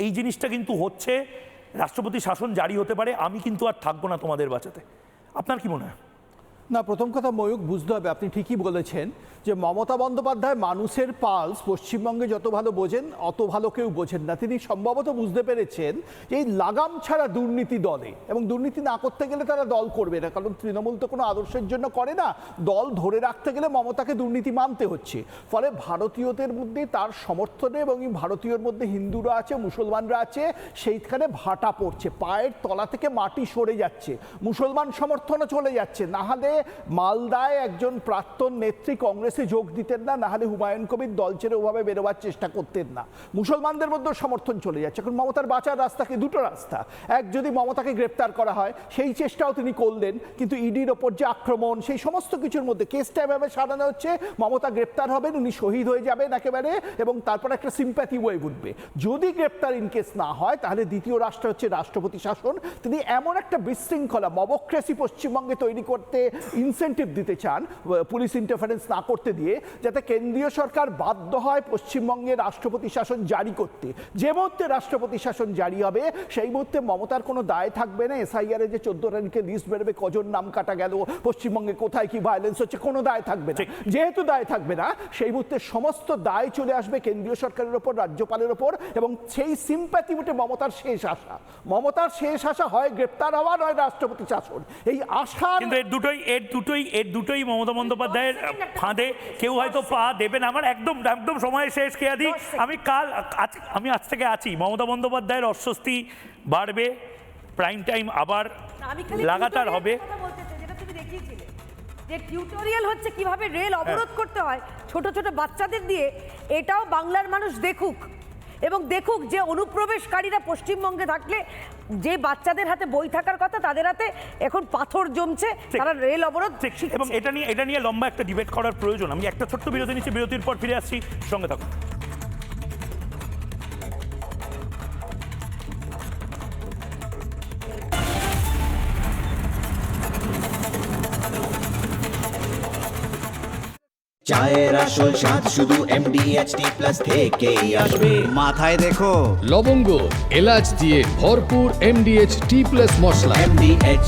এই জিনিসটা কিন্তু হচ্ছে, রাষ্ট্রপতি শাসন জারি হতে পারে, আমি কিন্তু আর থাকবো না তোমাদের বাঁচাতে। আপনার কি মনে হয়? না, প্রথম কথা ময়ূক বুঝতে হবে, আপনি ঠিকই বলেছেন যে মমতা বন্দ্যোপাধ্যায় মানুষের পালস পশ্চিমবঙ্গে যত ভালো বোঝেন অত ভালো কেউ বোঝেন না। তিনি সম্ভবত বুঝতে পেরেছেন যে এই লাগাম ছাড়া দুর্নীতি দলে, এবং দুর্নীতি না করতে গেলে তারা দল করবে না, কারণ তৃণমূল তো কোনো আদর্শের জন্য করে না, দল ধরে রাখতে গেলে মমতাকে দুর্নীতি মানতে হচ্ছে। ফলে ভারতীয়দের মধ্যে তার সমর্থনে এবং এই ভারতীয়র মধ্যে হিন্দুরা আছে, মুসলমানরা আছে, সেইখানে ভাটা পড়ছে, পায়ের তলা থেকে মাটি সরে যাচ্ছে, মুসলমান সমর্থনও চলে যাচ্ছে। না হলে মালদায় একজন প্রাক্তন নেত্রী কংগ্রেসে যোগ দিতেন না, না হলে হুমায়ুন কবির দল ছেড়ে ওভাবে বেরোবার চেষ্টা করতেন না। মুসলমানদের মধ্যে সমর্থন চলে যাচ্ছে। এখন মমতার বাঁচার রাস্তা কি? দুটো রাস্তা। এক, যদি মমতাকে গ্রেপ্তার করা হয়, সেই চেষ্টাও তিনি করলেন, কিন্তু ইডির ওপর যে আক্রমণ, সেই সমস্ত কিছুর মধ্যে কেসটা এভাবে সাজানো হচ্ছে মমতা গ্রেপ্তার হবেন, উনি শহীদ হয়ে যাবেন একেবারে, এবং তারপর একটা সিম্প্যাথি ওয়েভ উঠবে। যদি গ্রেপ্তার ইনকেস না হয়, তাহলে দ্বিতীয় রাষ্ট্র হচ্ছে রাষ্ট্রপতি শাসন। তিনি এমন একটা বিশৃঙ্খলা মবক্রেসি পশ্চিমবঙ্গে তৈরি করতে ইনসেন্টিভ দিতে চান, পুলিশ ইন্টারফারেন্স না করতে দিয়ে, যাতে কেন্দ্রীয় সরকার বাধ্য হয় পশ্চিমবঙ্গে রাষ্ট্রপতি শাসন জারি করতে। যে মুহূর্তে রাষ্ট্রপতি শাসন জারি হবে, সেই মুহূর্তে মমতার কোনো দায় থাকবে না। এসআইআর যে 14 তারিখে লিস্ট বেরোবে, কজন নাম কাটা গেল, পশ্চিমবঙ্গে কোথায় কি ভায়োলেন্স হচ্ছে, কোনো দায় থাকবে না। যেহেতু দায় থাকবে না, সেই মুহূর্তে সমস্ত দায় চলে আসবে কেন্দ্রীয় সরকারের ওপর, রাজ্যপালের ওপর, এবং সেই সিম্প্যাথি উঠে মমতার শেষ আশা। মমতার শেষ আশা হয় গ্রেপ্তার হওয়া, নয় রাষ্ট্রপতি শাসন। এই আশা কিন্তু এর দুটোই মমতা বন্দ্যোপাধ্যায়ের ফাঁদে কেউ হয়তো পা দেবে না। আমার একদম সময় শেষ, কেয়াদি। আমি আজ থেকে আছি, মমতা বন্দ্যোপাধ্যায়ের অস্বস্তি বাড়বে, প্রাইম টাইম আবার লাগাতার হবে। যে টিউটোরিয়াল হচ্ছে কিভাবে রেল অবরোধ করতে হয় ছোট ছোট বাচ্চাদের দিয়ে, এটাও বাংলার মানুষ দেখুক, এবং দেখুক যে অনুপ্রবেশকারীরা পশ্চিমবঙ্গে থাকলে যে বাচ্চাদের হাতে বই থাকার কথা, তাদের হাতে এখন পাথর জমছে, তারা রেল অবরোধ। এবং এটা নিয়ে লম্বা একটা ডিবেট করার প্রয়োজন। আমি একটা ছোট্ট বিরতি নিচ্ছি, বিরতির পর ফিরে আসছি, সঙ্গে থাকুন। চায়ের আসল স্বাদ শুধু MDHT+ থেকেই আসবে। মাথায় দেখো লবঙ্গ এলাচ দিয়ে ভরপুর MDH T+ মশলা। MDH